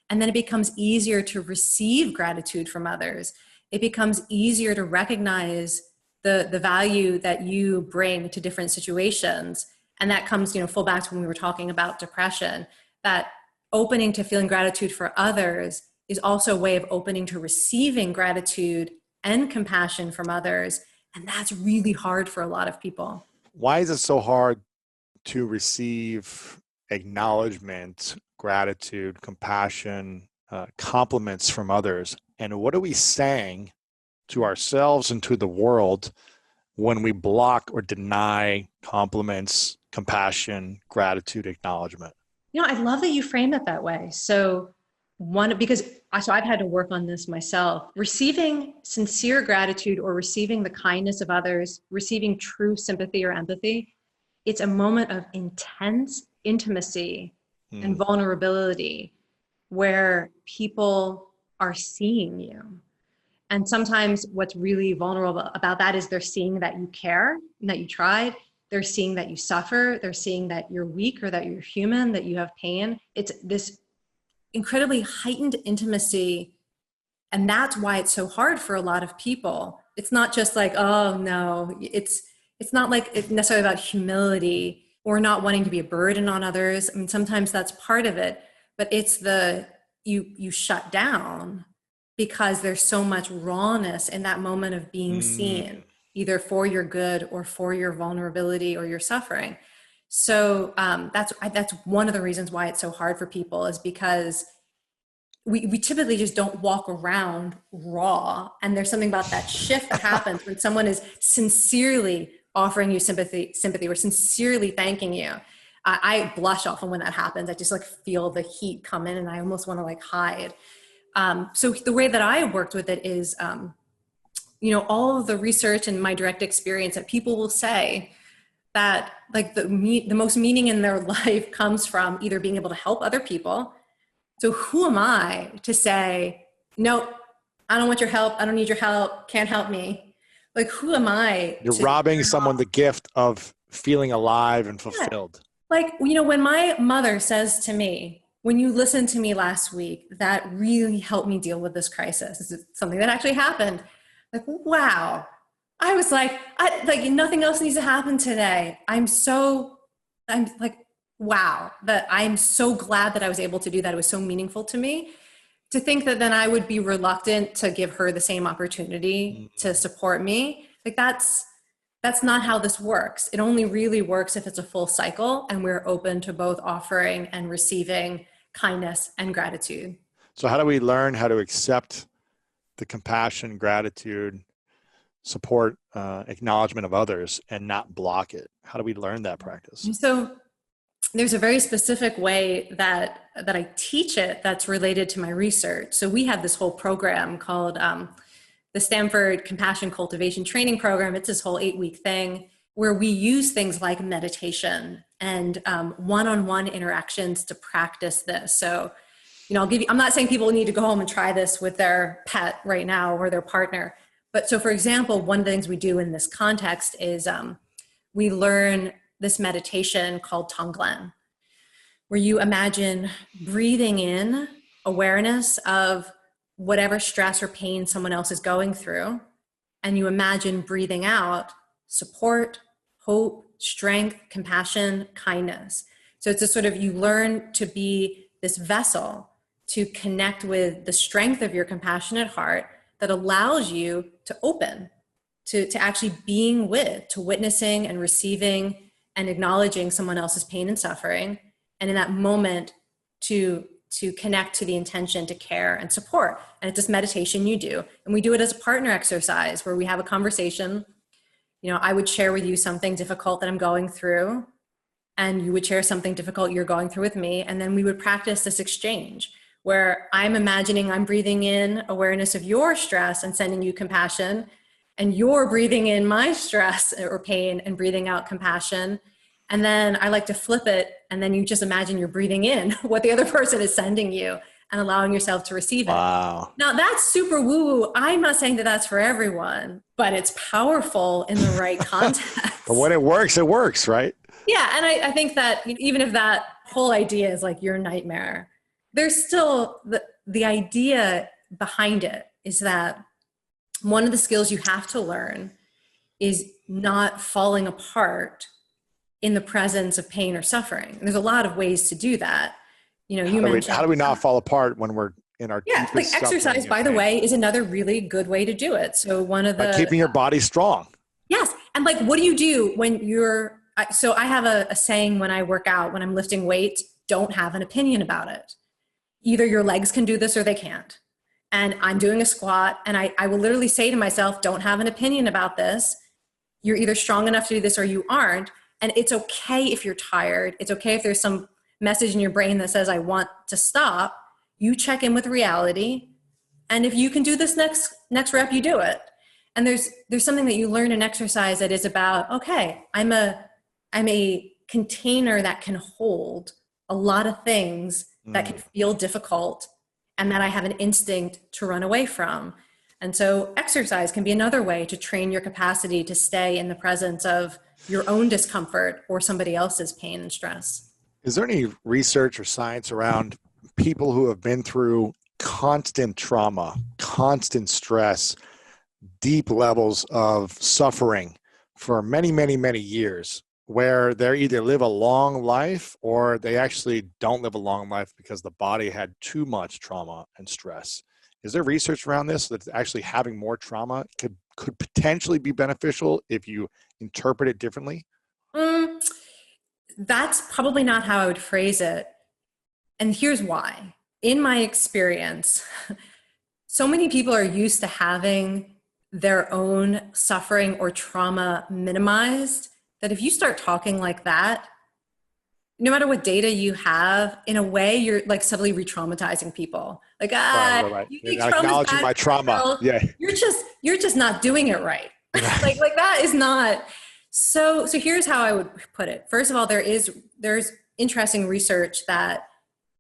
And then it becomes easier to receive gratitude from others. It becomes easier to recognize the value that you bring to different situations. And that comes, full back to when we were talking about depression, that opening to feeling gratitude for others is also a way of opening to receiving gratitude and compassion from others. And that's really hard for a lot of people. Why is it so hard to receive acknowledgement, gratitude, compassion, compliments from others? And what are we saying to ourselves and to the world when we block or deny compliments, compassion, gratitude, acknowledgement? I love that you frame it that way. So I've had to work on this myself. Receiving sincere gratitude or receiving the kindness of others, receiving true sympathy or empathy, it's a moment of intense intimacy and vulnerability where people are seeing you. And sometimes what's really vulnerable about that is they're seeing that you care and that you tried. They're seeing that you suffer. They're seeing that you're weak or that you're human, that you have pain. It's this incredibly heightened intimacy. And that's why it's so hard for a lot of people. It's not just like, oh no, it's not like it's necessarily about humility or not wanting to be a burden on others. I mean, sometimes that's part of it, but it's you shut down because there's so much rawness in that moment of being seen, either for your good or for your vulnerability or your suffering. So that's one of the reasons why it's so hard for people, is because we typically just don't walk around raw. And there's something about that shift that happens when someone is sincerely offering you sympathy or sincerely thanking you. I blush often when that happens. I just feel the heat come in and I almost want to hide. So the way that I worked with it is, all of the research and my direct experience that people will say that the most meaning in their life comes from either being able to help other people. So who am I to say, no, I don't want your help. I don't need your help. Can't help me. Who am I? You're robbing someone the gift of feeling alive and fulfilled. Yeah. When my mother says to me, when you listened to me last week, that really helped me deal with this crisis. This is something that actually happened. Wow. I was nothing else needs to happen today. Wow, that I'm so glad that I was able to do that. It was so meaningful to me. To think that then I would be reluctant to give her the same opportunity to support me. That's not how this works. It only really works if it's a full cycle and we're open to both offering and receiving kindness and gratitude. So how do we learn how to accept the compassion, gratitude, support, acknowledgement of others and not block it? How do we learn that practice? So there's a very specific way that I teach it that's related to my research. So we have this whole program called the Stanford Compassion Cultivation Training Program. It's this whole 8-week thing where we use things like meditation and one-on-one interactions to practice this. So, I'm not saying people need to go home and try this with their pet right now or their partner. But so for example, one of the things we do in this context is we learn this meditation called Tonglen, where you imagine breathing in awareness of whatever stress or pain someone else is going through. And you imagine breathing out support, hope, strength, compassion, kindness. So it's a sort of, you learn to be this vessel to connect with the strength of your compassionate heart that allows you to open to actually being with, to witnessing and receiving and acknowledging someone else's pain and suffering. And in that moment to connect to the intention to care and support. And it's this meditation you do. And we do it as a partner exercise where we have a conversation. You know, I would share with you something difficult that I'm going through, and you would share something difficult you're going through with me. And then we would practice this exchange where I'm imagining I'm breathing in awareness of your stress and sending you compassion, and you're breathing in my stress or pain and breathing out compassion. And then I like to flip it, and then you just imagine you're breathing in what the other person is sending you and allowing yourself to receive it. Wow. Now that's super woo-woo. I'm not saying that that's for everyone, but it's powerful in the right context. But when it works, right? Yeah, and I think that even if that whole idea is like your nightmare, there's still the idea behind it is that one of the skills you have to learn is not falling apart in the presence of pain or suffering. And there's a lot of ways to do that. You know, you mentioned how do we not fall apart when we're in our deepest like exercise, by the way, is another really good way to do it. So one of the keeping your body strong. Yes, and like, what do you do when you're? So I have a saying when I work out, when I'm lifting weights, don't have an opinion about it. Either your legs can do this or they can't. And I'm doing a squat, and I will literally say to myself, don't have an opinion about this. You're either strong enough to do this or you aren't. And it's okay if you're tired. It's okay if there's some message in your brain that says, I want to stop. You check in with reality. And if you can do this next rep, you do it. And there's something that you learn in exercise that is about, okay, I'm a container that can hold a lot of things that can feel difficult and that I have an instinct to run away from. And so exercise can be another way to train your capacity to stay in the presence of your own discomfort or somebody else's pain and stress. Is there any research or science around people who have been through constant trauma, constant stress, deep levels of suffering for many, many, many years, where they either live a long life or they actually don't live a long life because the body had too much trauma and stress? Is there research around this that actually having more trauma could potentially be beneficial if you interpret it differently? That's probably not how I would phrase it. And here's why. In my experience, so many people are used to having their own suffering or trauma minimized that if you start talking like that, no matter what data you have, in a way, you're like subtly re-traumatizing people. Like, right. You're not acknowledging my trauma. Yeah. You're just not doing it right. like that is not. So here's how I would put it. First of all, there's interesting research that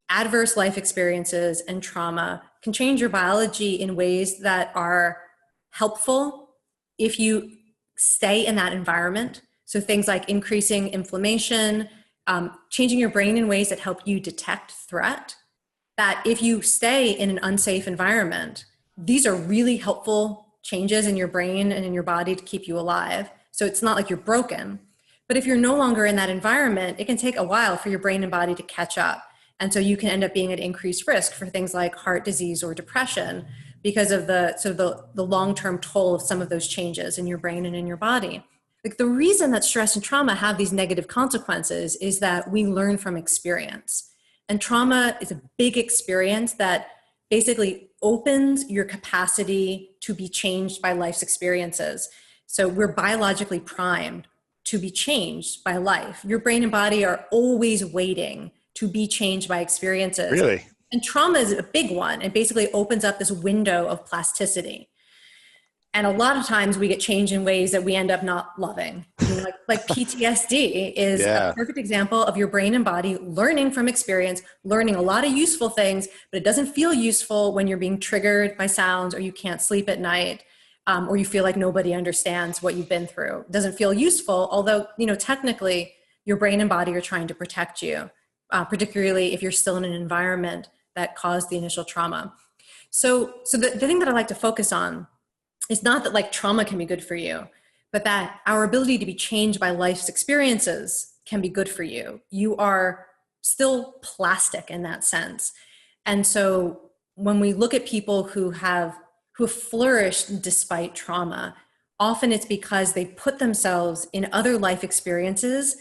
adverse life experiences and trauma can change your biology in ways that are helpful if you stay in that environment. So things like increasing inflammation, changing your brain in ways that help you detect threat, that if you stay in an unsafe environment, these are really helpful changes in your brain and in your body to keep you alive. So it's not like you're broken. But if you're no longer in that environment, it can take a while for your brain and body to catch up. And so you can end up being at increased risk for things like heart disease or depression because of the long-term toll of some of those changes in your brain and in your body. Like, the reason that stress and trauma have these negative consequences is that we learn from experience. And trauma is a big experience that basically opens your capacity to be changed by life's experiences. So we're biologically primed to be changed by life. Your brain and body are always waiting to be changed by experiences. Really? And trauma is a big one. It basically opens up this window of plasticity. And a lot of times we get changed in ways that we end up not loving. You know, like PTSD is a perfect example of your brain and body learning from experience, learning a lot of useful things, but it doesn't feel useful when you're being triggered by sounds or you can't sleep at night. or you feel like nobody understands what you've been through. It doesn't feel useful, although, technically your brain and body are trying to protect you, particularly if you're still in an environment that caused the initial trauma. So the thing that I like to focus on is not that like trauma can be good for you, but that our ability to be changed by life's experiences can be good for you. You are still plastic in that sense. And so when we look at people who have flourished despite trauma, often it's because they put themselves in other life experiences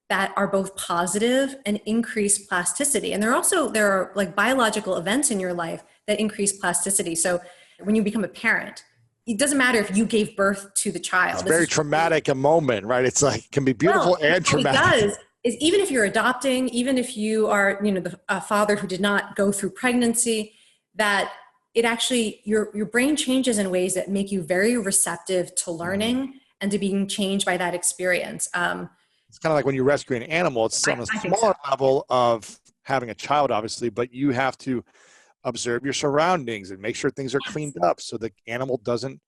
that are both positive and increase plasticity. And there are like biological events in your life that increase plasticity. So when you become a parent, it doesn't matter if you gave birth to the child. It's very traumatic a moment, right? It's like, can be beautiful and traumatic. What it does is, even if you're adopting, even if you are, a father who did not go through pregnancy, that it actually, your brain changes in ways that make you very receptive to learning and to being changed by that experience. It's kind of like when you rescue an animal, it's on a smaller level of having a child, obviously, but you have to observe your surroundings and make sure things are cleaned up so the animal doesn't,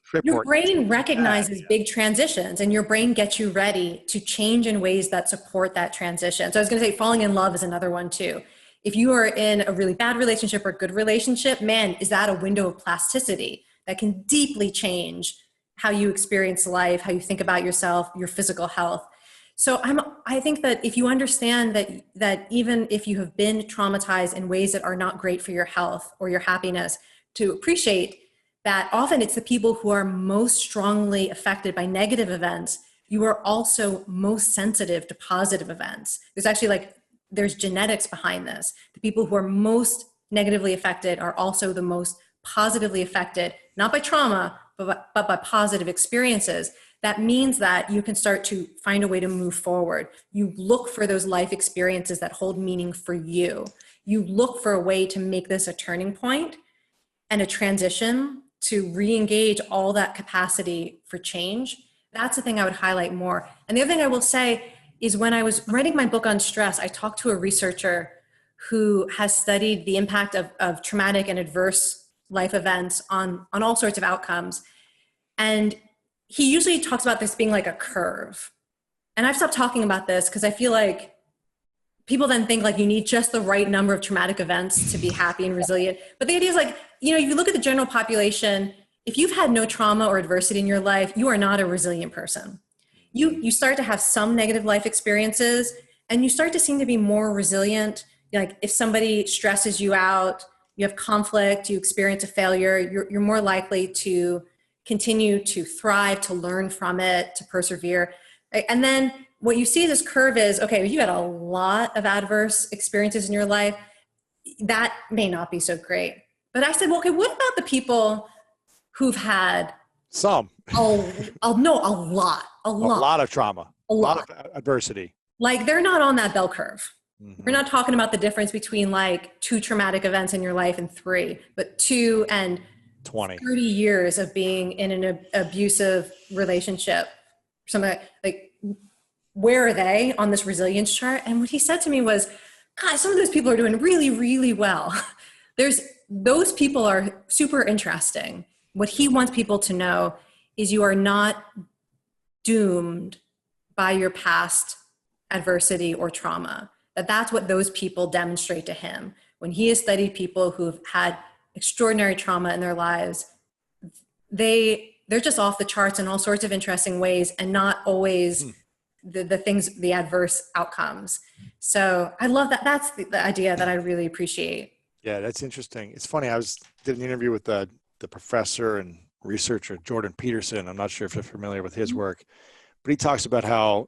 trip. Your brain recognizes big transitions, and your brain gets you ready to change in ways that support that transition. So I was going to say falling in love is another one too. If you are in a really bad relationship or a good relationship, man, is that a window of plasticity that can deeply change how you experience life, how you think about yourself, your physical health. So I think that if you understand that even if you have been traumatized in ways that are not great for your health or your happiness, to appreciate that often it's the people who are most strongly affected by negative events. You are also most sensitive to positive events. There's genetics behind this. The people who are most negatively affected are also the most positively affected, not by trauma, but by positive experiences. That means that you can start to find a way to move forward. You look for those life experiences that hold meaning for you. You look for a way to make this a turning point and a transition to re-engage all that capacity for change. That's the thing I would highlight more. And the other thing I will say is, when I was writing my book on stress, I talked to a researcher who has studied the impact of traumatic and adverse life events on all sorts of outcomes. And he usually talks about this being like a curve. And I've stopped talking about this because I feel like people then think like you need just the right number of traumatic events to be happy and resilient. But the idea is like, if you look at the general population, if you've had no trauma or adversity in your life, you are not a resilient person. You start to have some negative life experiences and you start to seem to be more resilient. Like if somebody stresses you out, you have conflict, you experience a failure, you're more likely to continue to thrive, to learn from it, to persevere. And then what you see this curve is, okay, you had a lot of adverse experiences in your life. That may not be so great. But I said, well, okay, what about the people who've had some? A lot of trauma, a lot of adversity. Like they're not on that bell curve. Mm-hmm. We're not talking about the difference between like 2 traumatic events in your life and 3, but 2 and 20, 30 years of being in an abusive relationship. Something like, where are they on this resilience chart? And what he said to me was, God, some of those people are doing really, really well. Those people are super interesting. What he wants people to know is you are not doomed by your past adversity or trauma. That's what those people demonstrate to him. When he has studied people who've had extraordinary trauma in their lives, they're just off the charts in all sorts of interesting ways, and not always the adverse outcomes. So I love that. That's the idea that I really appreciate. Yeah, that's interesting. It's funny. I did an interview with the professor and researcher Jordan Peterson. I'm not sure if you're familiar with his work, but he talks about how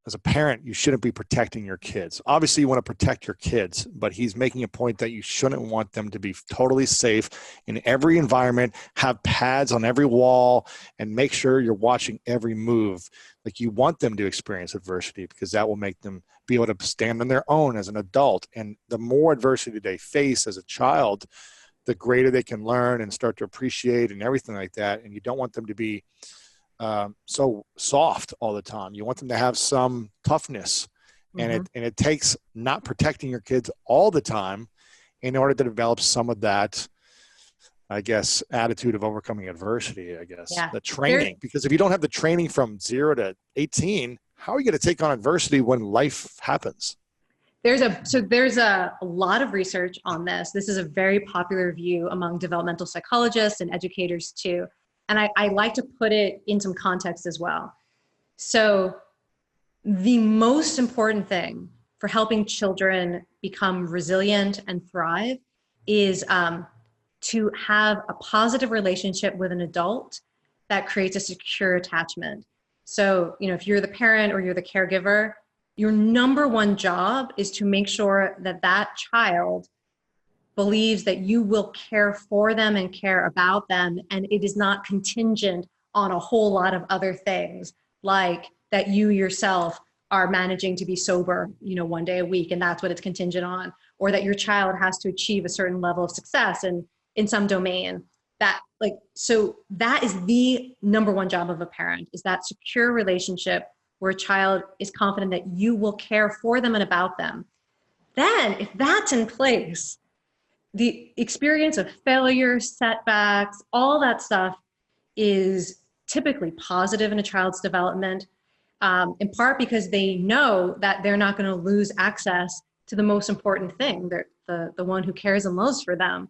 as a parent, you shouldn't be protecting your kids. Obviously, you want to protect your kids, but he's making a point that you shouldn't want them to be totally safe in every environment, have pads on every wall, and make sure you're watching every move. Like, you want them to experience adversity because that will make them be able to stand on their own as an adult. And the more adversity they face as a child, the greater they can learn and start to appreciate and everything like that. And you don't want them to be so soft all the time. You want them to have some toughness, and it takes not protecting your kids all the time in order to develop some of that I guess, attitude of overcoming adversity, I guess. Yeah. The training. Because if you don't have the training from 0 to 18, how are you going to take on adversity when life happens? There's a lot of research on this. This is a very popular view among developmental psychologists and educators too. And I like to put it in some context as well. So the most important thing for helping children become resilient and thrive is to have a positive relationship with an adult that creates a secure attachment. So, if you're the parent or you're the caregiver, your number one job is to make sure that that child believes that you will care for them and care about them, and it is not contingent on a whole lot of other things, like that you yourself are managing to be sober, one day a week, and that's what it's contingent on, or that your child has to achieve a certain level of success in some domain. So that is the number one job of a parent, is that secure relationship where a child is confident that you will care for them and about them. Then, if that's in place, the experience of failure, setbacks, all that stuff is typically positive in a child's development, in part because they know that they're not going to lose access to the most important thing, the one who cares and loves for them.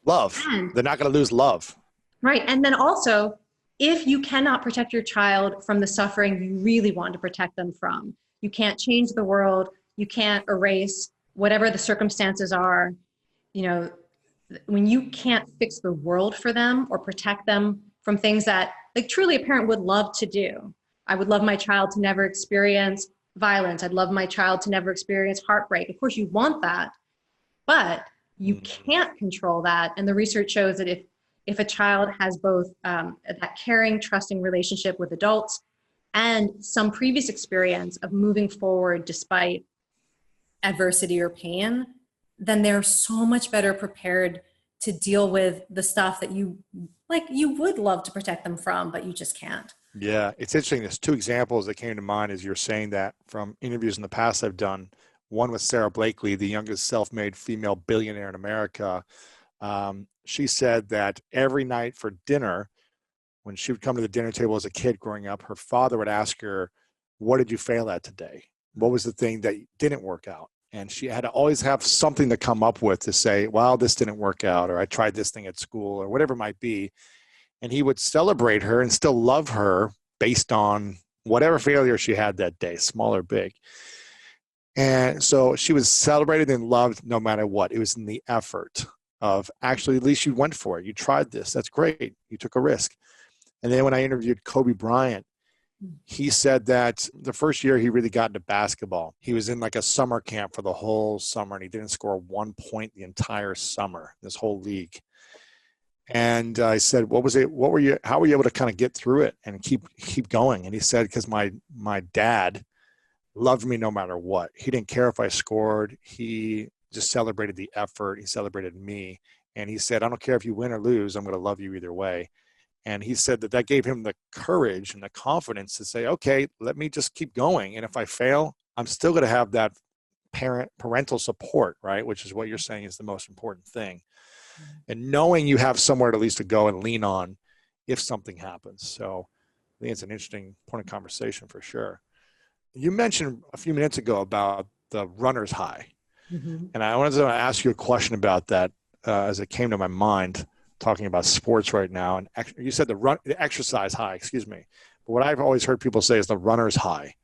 Love. They're not going to lose love. Right. And then also, if you cannot protect your child from the suffering you really want to protect them from, you can't change the world, you can't erase whatever the circumstances are, when you can't fix the world for them or protect them from things that truly a parent would love to do. I would love my child to never experience violence. I'd love my child to never experience heartbreak. Of course you want that, but you can't control that. And the research shows that if a child has both that caring, trusting relationship with adults and some previous experience of moving forward despite adversity or pain, then they're so much better prepared to deal with the stuff that you would love to protect them from, but you just can't. Yeah, it's interesting. There's two examples that came to mind as you're saying that from interviews in the past I've done. One with Sarah Blakely, the youngest self-made female billionaire in America. She said that every night for dinner, when she would come to the dinner table as a kid growing up, her father would ask her, "What did you fail at today? What was the thing that didn't work out?" And she had to always have something to come up with to say, "Well, this didn't work out," or "I tried this thing at school," or whatever it might be. And he would celebrate her and still love her based on whatever failure she had that day, small or big. And so she was celebrated and loved no matter what. It was in the effort of actually, at least you went for it. You tried this. That's great. You took a risk. And then when I interviewed Kobe Bryant, he said that the first year he really got into basketball, he was in like a summer camp for the whole summer and he didn't score 1 point the entire summer, this whole league. And I said, how were you able to kind of get through it and keep going? And he said, because my dad loved me no matter what. He didn't care if I scored. He just celebrated the effort. He celebrated me. And he said, I don't care if you win or lose, I'm going to love you either way. And he said that gave him the courage and the confidence to say, okay, let me just keep going. And if I fail, I'm still going to have that parental support, right? Which is what you're saying is the most important thing. And knowing you have somewhere at least to go and lean on if something happens. So I think it's an interesting point of conversation for sure. You mentioned a few minutes ago about the runner's high. Mm-hmm. And I wanted to ask you a question about that as it came to my mind, talking about sports right now. And you said the exercise high, excuse me. But what I've always heard people say is the runner's high.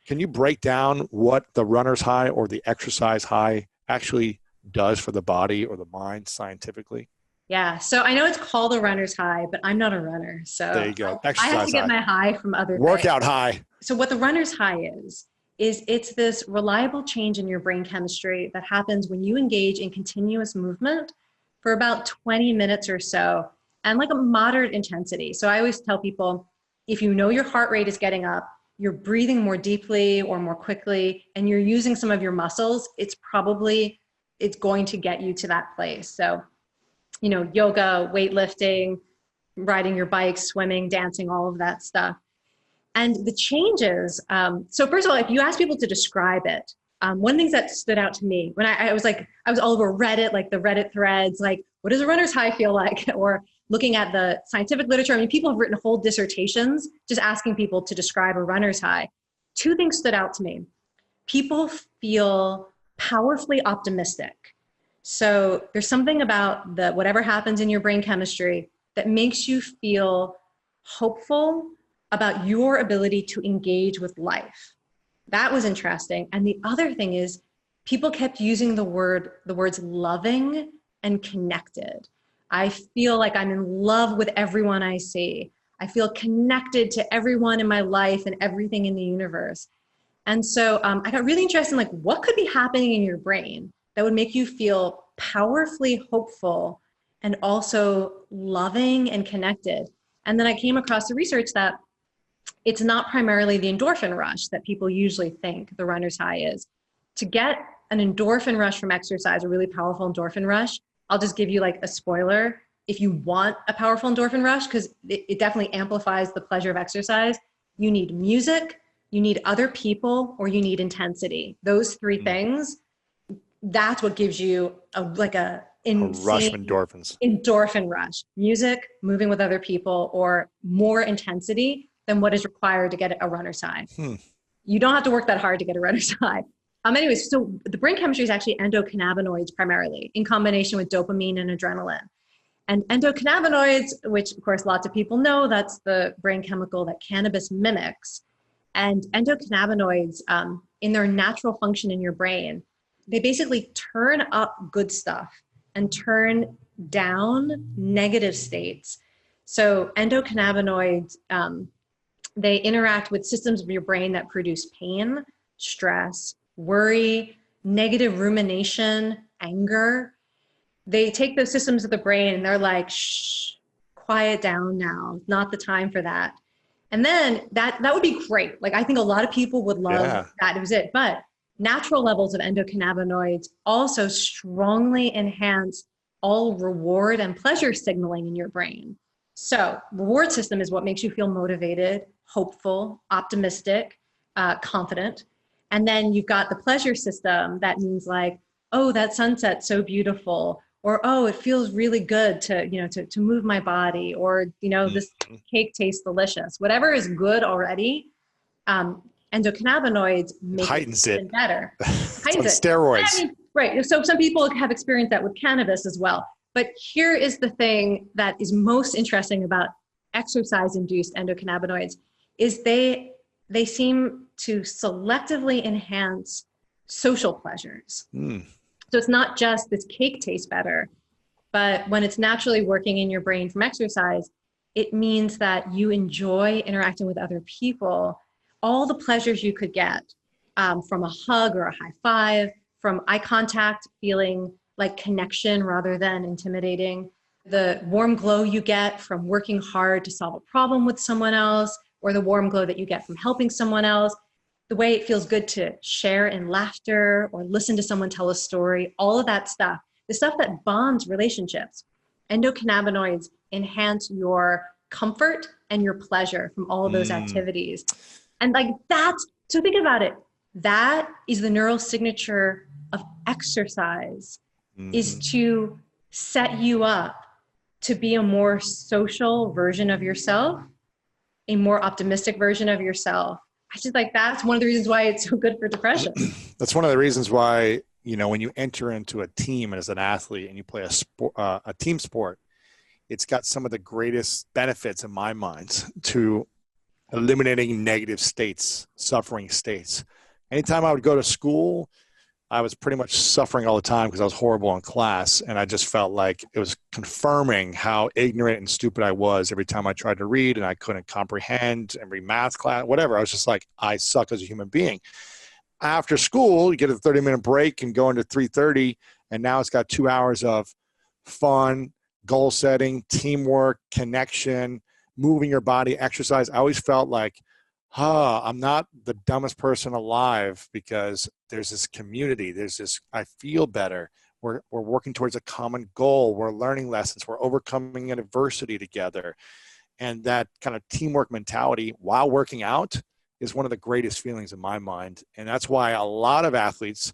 Can you break down what the runner's high or the exercise high actually does for the body or the mind scientifically? Yeah. So I know it's called a runner's high, but I'm not a runner. So there you go. Exercise I have to get my high from other workout things. High. So what the runner's high is it's this reliable change in your brain chemistry that happens when you engage in continuous movement for about 20 minutes or so and like a moderate intensity. So I always tell people, if you know your heart rate is getting up, you're breathing more deeply or more quickly, and you're using some of your muscles, it's going to get you to that place. So, yoga, weightlifting, riding your bike, swimming, dancing, all of that stuff. And the changes, so first of all, if you ask people to describe it, One of the things that stood out to me when I was all over Reddit, like the Reddit threads, like, what does a runner's high feel like? Or looking at the scientific literature. I mean, people have written whole dissertations just asking people to describe a runner's high. Two things stood out to me. People feel powerfully optimistic. So there's something about whatever happens in your brain chemistry that makes you feel hopeful about your ability to engage with life. That was interesting. And the other thing is people kept using the words loving and connected. I feel like I'm in love with everyone I see. I feel connected to everyone in my life and everything in the universe. And so I got really interested in like, what could be happening in your brain that would make you feel powerfully hopeful and also loving and connected. And then I came across the research that it's not primarily the endorphin rush that people usually think the runner's high is. To get an endorphin rush from exercise, a really powerful endorphin rush, I'll just give you like a spoiler. If you want a powerful endorphin rush, because it definitely amplifies the pleasure of exercise, you need music, you need other people, or you need intensity. Those three things, that's what gives you a rush of endorphins. Endorphin rush. Music, moving with other people, or more intensity than what is required to get a runner's high. You don't have to work that hard to get a runner's high. Anyways, so the brain chemistry is actually endocannabinoids primarily in combination with dopamine and adrenaline. And endocannabinoids, which of course lots of people know, that's the brain chemical that cannabis mimics. And endocannabinoids, in their natural function in your brain, they basically turn up good stuff and turn down negative states. So endocannabinoids, they interact with systems of your brain that produce pain, stress, worry, negative rumination, anger. They take those systems of the brain and they're like, shh, quiet down now, not the time for that. And then that would be great. Like, I think a lot of people would love that. It was it. But natural levels of endocannabinoids also strongly enhance all reward and pleasure signaling in your brain. So reward system is what makes you feel motivated, hopeful, optimistic, confident. And then you've got the pleasure system that means like, oh, that sunset's so beautiful, or, oh, it feels really good to move my body, or, this cake tastes delicious. Whatever is good already, endocannabinoids make heightens it even better. It's on steroids. I mean, right. So some people have experienced that with cannabis as well. But here is the thing that is most interesting about exercise-induced endocannabinoids is they seem to selectively enhance social pleasures. So it's not just this cake tastes better, but when it's naturally working in your brain from exercise, it means that you enjoy interacting with other people. All the pleasures you could get from a hug or a high five, from eye contact, feeling like connection rather than intimidating, the warm glow you get from working hard to solve a problem with someone else, or the warm glow that you get from helping someone else, the way it feels good to share in laughter or listen to someone tell a story, all of that stuff, the stuff that bonds relationships. Endocannabinoids enhance your comfort and your pleasure from all of those activities. And like so think about it. That is the neural signature of exercise, is to set you up to be a more social version of yourself, a more optimistic version of yourself. I just that's one of the reasons why it's so good for depression. That's one of the reasons why, when you enter into a team as an athlete and you play a team sport, it's got some of the greatest benefits in my mind to eliminating negative states, suffering states. Anytime I would go to school, I was pretty much suffering all the time because I was horrible in class. And I just felt like it was confirming how ignorant and stupid I was every time I tried to read and I couldn't comprehend every math class, whatever. I was just like, I suck as a human being. After school, you get a 30-minute break and go into 3:30. And now it's got 2 hours of fun, goal setting, teamwork, connection, moving your body, exercise. I always felt like, I'm not the dumbest person alive because there's this community. There's this, I feel better. We're working towards a common goal. We're learning lessons. We're overcoming adversity together. And that kind of teamwork mentality while working out is one of the greatest feelings in my mind. And that's why a lot of athletes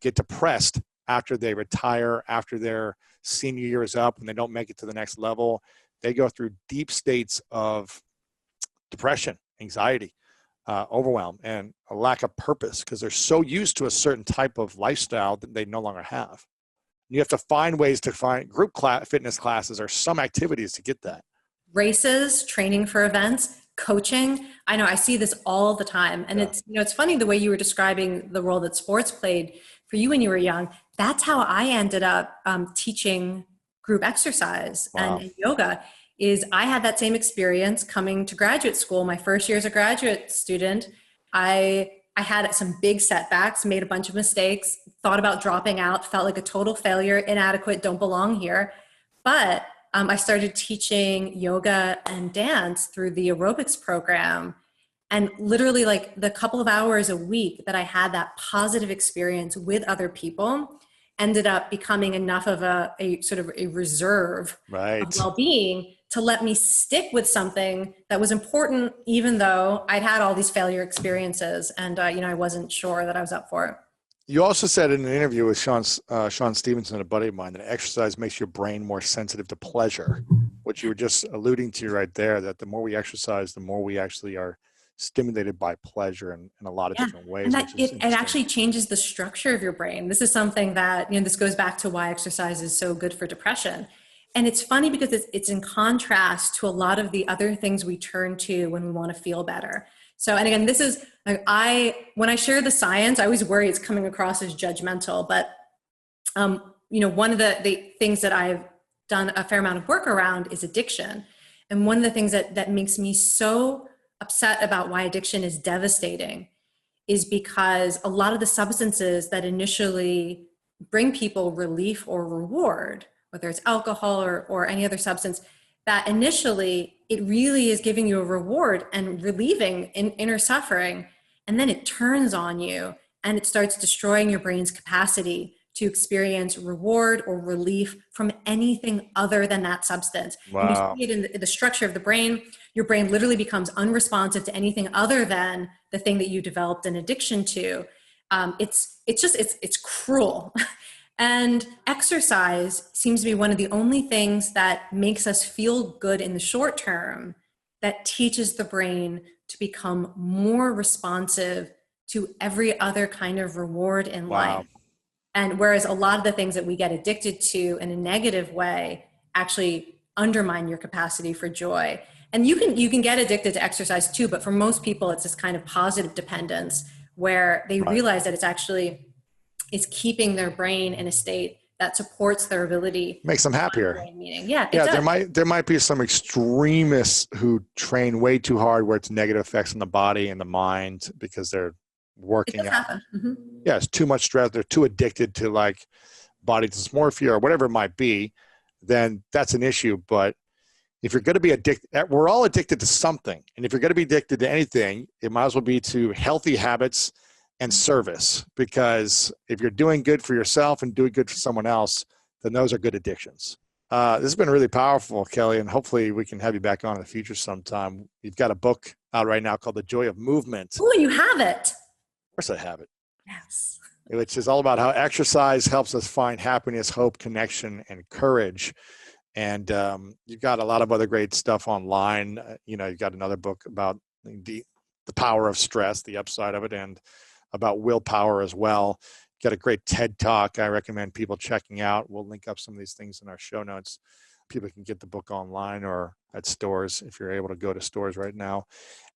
get depressed after they retire, after their senior year is up and they don't make it to the next level. They go through deep states of depression, anxiety, overwhelm, and a lack of purpose because they're so used to a certain type of lifestyle that they no longer have. You have to find ways to find group fitness classes or some activities to get that. Races, training for events, coaching. I know I see this all the time. And it's, it's funny the way you were describing the role that sports played for you when you were young. That's how I ended up teaching group exercise and yoga. Is I had that same experience coming to graduate school. My first year as a graduate student, I had some big setbacks, made a bunch of mistakes, thought about dropping out, felt like a total failure, inadequate, don't belong here. But I started teaching yoga and dance through the aerobics program. And literally like the couple of hours a week that I had that positive experience with other people ended up becoming enough of a sort of a reserve of well-being to let me stick with something that was important, even though I'd had all these failure experiences and, I wasn't sure that I was up for it. You also said in an interview with Sean Stevenson, a buddy of mine, that exercise makes your brain more sensitive to pleasure, which you were just alluding to right there, that the more we exercise, the more we actually are stimulated by pleasure in a lot of different ways. And that it actually changes the structure of your brain. This is something that, this goes back to why exercise is so good for depression. And it's funny because it's in contrast to a lot of the other things we turn to when we want to feel better. So, and again, this is, when I share the science, I always worry it's coming across as judgmental, but, one of the things that I've done a fair amount of work around is addiction. And one of the things that makes me so upset about why addiction is devastating is because a lot of the substances that initially bring people relief or reward, whether it's alcohol or any other substance, that initially it really is giving you a reward and relieving inner suffering. And then it turns on you and it starts destroying your brain's capacity to experience reward or relief from anything other than that substance. Wow. And you see it in the structure of the brain. Your brain literally becomes unresponsive to anything other than the thing that you developed an addiction to. It's cruel. And exercise seems to be one of the only things that makes us feel good in the short term, that teaches the brain to become more responsive to every other kind of reward in life. And whereas a lot of the things that we get addicted to in a negative way actually undermine your capacity for joy. And you can get addicted to exercise too, but for most people, it's this kind of positive dependence where they realize that it's keeping their brain in a state that supports their ability. Makes them happier. Yeah, there might be some extremists who train way too hard where it's negative effects on the body and the mind because they're working out. Mm-hmm. Yeah, it's too much stress. They're too addicted to like body dysmorphia or whatever it might be, then that's an issue. But if you're going to be addicted, we're all addicted to something. And if you're going to be addicted to anything, it might as well be to healthy habits and service, because if you're doing good for yourself and doing good for someone else, then those are good addictions. This has been really powerful, Kelly, and hopefully we can have you back on in the future sometime. You've got a book out right now called The Joy of Movement. Oh, you have it. Of course I have it. Yes. Which is all about how exercise helps us find happiness, hope, connection, and courage. And you've got a lot of other great stuff online. You've got another book about the power of stress, the upside of it, and about willpower as well. Got a great TED Talk I recommend people checking out. We'll link up some of these things in our show notes. People can get the book online or at stores if you're able to go to stores right now.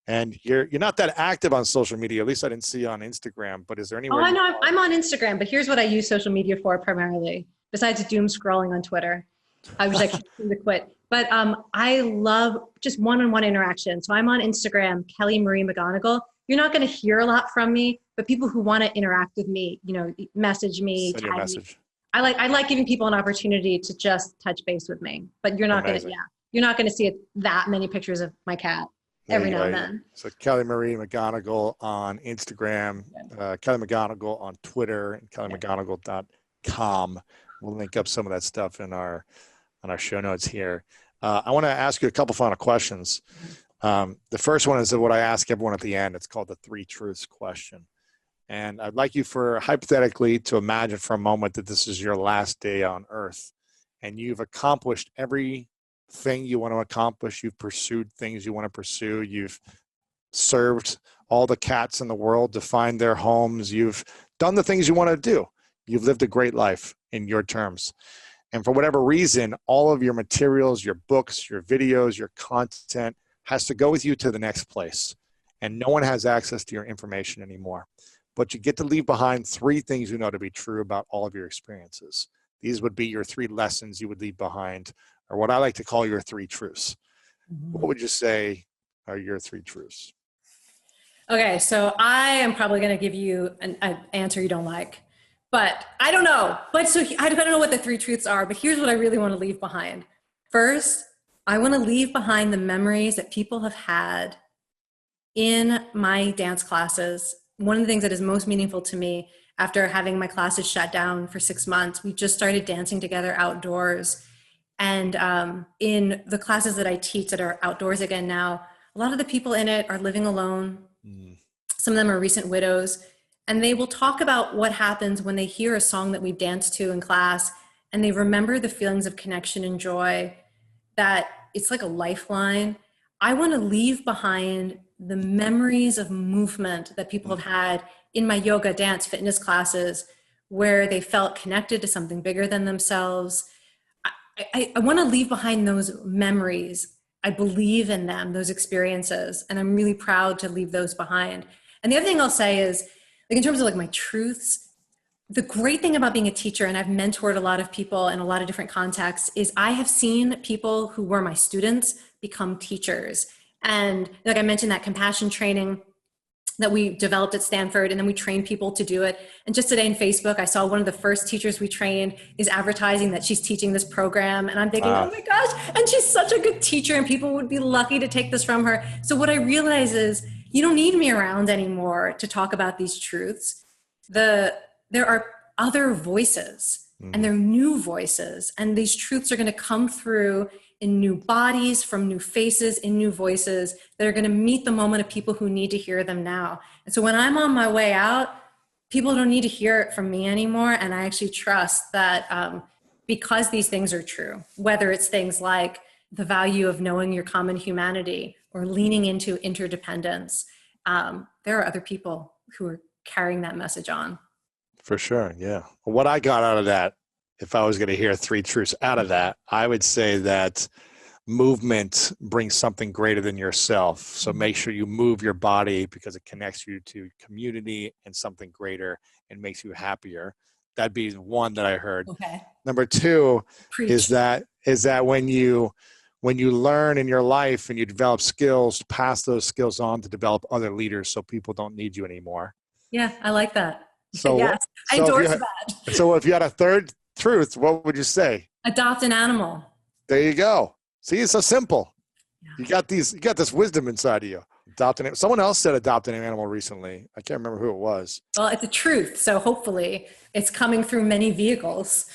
And you're not that active on social media. At least I didn't see you on Instagram. But is there any way? Oh, no, I'm on Instagram. But here's what I use social media for primarily, besides doom scrolling on Twitter. I was like to quit. But I love just one-on-one interaction. So I'm on Instagram, Kelly Marie McGonigal. You're not going to hear a lot from me, but people who want to interact with me, message me, send you a message. Me. I like giving people an opportunity to just touch base with me. But you're not going to see that many pictures of my cat every now and then. So Kelly Marie McGonigal on Instagram, Kelly McGonigal on Twitter, and kellymcgonigal.com. We'll link up some of that stuff on our show notes here. I want to ask you a couple final questions. The first one is what I ask everyone at the end. It's called the 3 truths question. And I'd like you hypothetically to imagine for a moment that this is your last day on earth and you've accomplished everything you want to accomplish. You've pursued things you want to pursue. You've served all the cats in the world to find their homes. You've done the things you want to do. You've lived a great life in your terms. And for whatever reason, all of your materials, your books, your videos, your content has to go with you to the next place. And no one has access to your information anymore. But you get to leave behind 3 things you know to be true about all of your experiences. These would be your 3 lessons you would leave behind, or what I like to call your 3 truths. What would you say are your 3 truths? Okay, so I am probably going to give you an answer you don't like, but I don't know. But so I don't know what the 3 truths are, but here's what I really want to leave behind. First, I want to leave behind the memories that people have had in my dance classes. One of the things that is most meaningful to me after having my classes shut down for 6 months, we just started dancing together outdoors. And in the classes that I teach that are outdoors again now, a lot of the people in it are living alone. Some of them are recent widows. And they will talk about what happens when they hear a song that we danced to in class and they remember the feelings of connection and joy, that it's like a lifeline. I want to leave behind the memories of movement that people have had in my yoga, dance, fitness classes where they felt connected to something bigger than themselves. I want to leave behind those memories. I believe in them, those experiences, and I'm really proud to leave those behind. And the other thing I'll say is, like in terms of like my truths, the great thing about being a teacher, and I've mentored a lot of people in a lot of different contexts, is I have seen people who were my students become teachers. And like I mentioned, that compassion training that we developed at Stanford, and then we trained people to do it. And just today in Facebook, I saw one of the first teachers we trained is advertising that she's teaching this program. And I'm thinking, oh my gosh, and she's such a good teacher and people would be lucky to take this from her. So what I realize is you don't need me around anymore to talk about these truths. There are other voices and they're new voices, and these truths are going to come through in new bodies, from new faces, in new voices that are going to meet the moment of people who need to hear them now. And so when I'm on my way out, people don't need to hear it from me anymore. And I actually trust that because these things are true, whether it's things like the value of knowing your common humanity or leaning into interdependence, there are other people who are carrying that message on. For sure, yeah. What I got out of that, if I was going to hear 3 truths out of that, I would say that movement brings something greater than yourself. So make sure you move your body because it connects you to community and something greater and makes you happier. That'd be one that I heard. Okay. Number 2 Preach. is that when you learn in your life and you develop skills, pass those skills on to develop other leaders so people don't need you anymore. Yeah, I like that. So yes, I endorse that. So if you had a 3rd truth, what would you say? Adopt an animal. There you go. See, it's so simple. Yeah. You got this wisdom inside of you. Someone else said adopt an animal recently. I can't remember who it was. Well, it's a truth. So hopefully it's coming through many vehicles.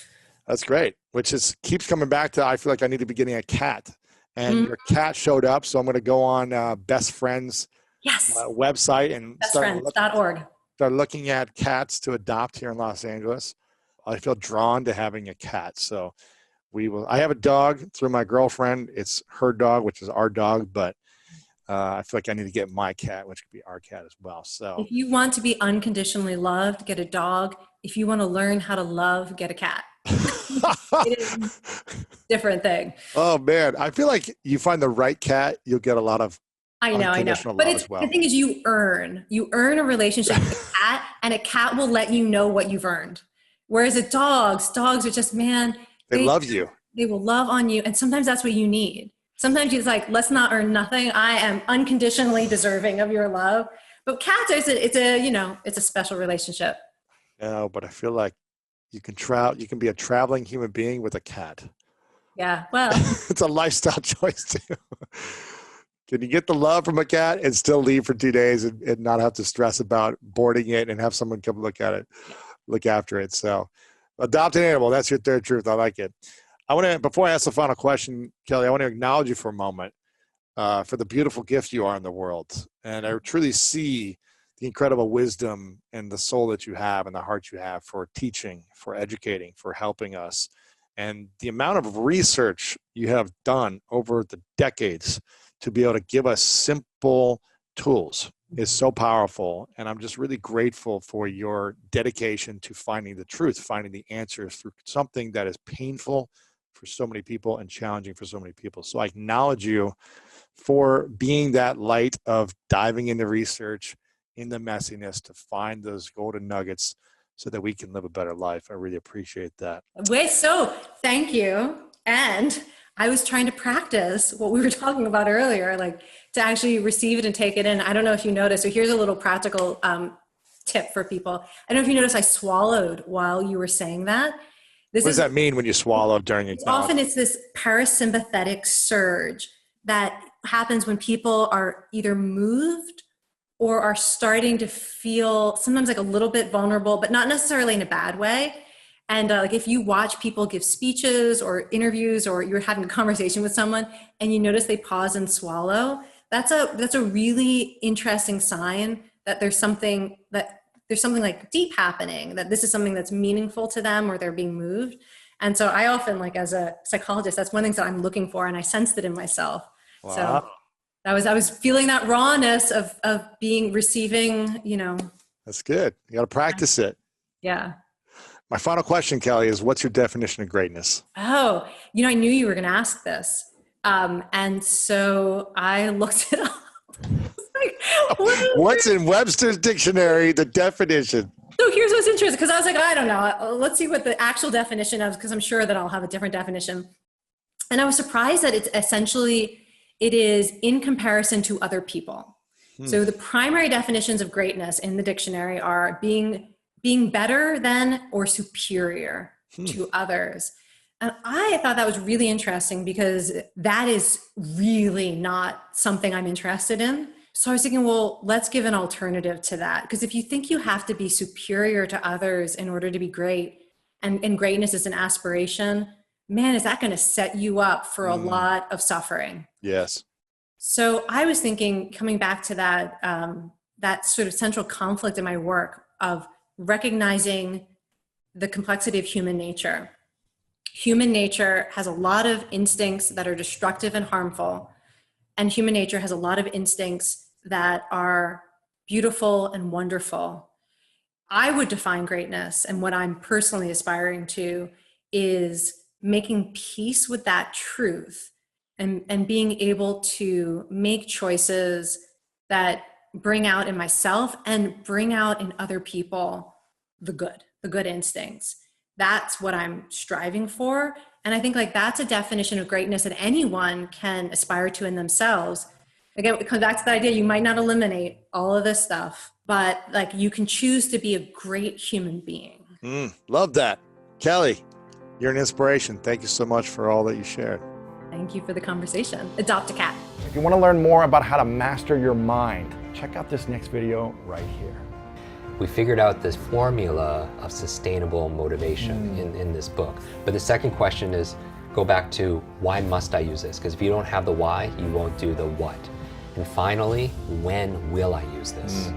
That's great. Which keeps coming back to, I feel like I need to be getting a cat. And your cat showed up. So I'm going to go on Best Friends website and bestfriends.org. Start looking at cats to adopt here in Los Angeles. I feel drawn to having a cat. So I have a dog through my girlfriend. It's her dog, which is our dog, but I feel like I need to get my cat, which could be our cat as well. So if you want to be unconditionally loved, get a dog. If you want to learn how to love, get a cat. It is a different thing. Oh man. I feel like you find the right cat, you'll get a lot of I know. But the thing is you earn a relationship with a cat, and a cat will let you know what you've earned. Whereas dogs are just, man, they love you. They will love on you. And sometimes that's what you need. Sometimes it's like, let's not earn nothing. I am unconditionally deserving of your love. But cats, it's a special relationship. No, but I feel like you can be a traveling human being with a cat. Yeah. Well, it's a lifestyle choice too. Can you get the love from a cat and still leave for 2 days and not have to stress about boarding it and have someone come look after it? So adopt an animal. That's your 3rd truth. I like it. Before I ask the final question, Kelly, I want to acknowledge you for a moment. for the beautiful gift you are in the world. And I truly see the incredible wisdom and the soul that you have and the heart you have for teaching, for educating, for helping us. And the amount of research you have done over the decades to be able to give us simple tools is so powerful. And I'm just really grateful for your dedication to finding the truth, finding the answers through something that is painful for so many people and challenging for so many people. So I acknowledge you for being that light of diving into research in the messiness to find those golden nuggets so that we can live a better life. I really appreciate that. So thank you. And I was trying to practice what we were talking about earlier, like to actually receive it and take it in. I don't know if you noticed, so here's a little practical tip for people. I don't know if you noticed I swallowed while you were saying that. What does that mean when you swallow during your time? Often it's this parasympathetic surge that happens when people are either moved or are starting to feel sometimes like a little bit vulnerable, but not necessarily in a bad way. And like if you watch people give speeches or interviews, or you're having a conversation with someone and you notice they pause and swallow, that's a really interesting sign that there's something like deep happening, that this is something that's meaningful to them or they're being moved. And so I often, like as a psychologist, that's one of the things that I'm looking for, and I sensed it in myself. Wow. So I was feeling that rawness of receiving, That's good. You got to practice it. Yeah. My final question, Kelly, is what's your definition of greatness? Oh, I knew you were going to ask this. And so I looked it up. What's in Webster's dictionary, the definition? So here's what's interesting, because I was like, I don't know. Let's see what the actual definition is, because I'm sure that I'll have a different definition. And I was surprised that it is in comparison to other people. So the primary definitions of greatness in the dictionary are being better than or superior to others. And I thought that was really interesting, because that is really not something I'm interested in. So I was thinking, well, let's give an alternative to that. Because if you think you have to be superior to others in order to be great, and greatness is an aspiration, man, is that going to set you up for a lot of suffering? Yes. So I was thinking, coming back to that, that sort of central conflict in my work of recognizing the complexity of human nature. Human nature has a lot of instincts that are destructive and harmful, and human nature has a lot of instincts that are beautiful and wonderful. I would define greatness, and what I'm personally aspiring to is making peace with that truth, and being able to make choices that bring out in myself and bring out in other people the good instincts. That's what I'm striving for. And I think like that's a definition of greatness that anyone can aspire to in themselves. Again, it comes back to the idea, you might not eliminate all of this stuff, but like you can choose to be a great human being. Love that. Kelly, you're an inspiration. Thank you so much for all that you shared. Thank you for the conversation. Adopt a cat. If you want to learn more about how to master your mind, check out this next video right here. We figured out this formula of sustainable motivation in this book. But the second question is, go back to why must I use this? Because if you don't have the why, you won't do the what. And finally, when will I use this?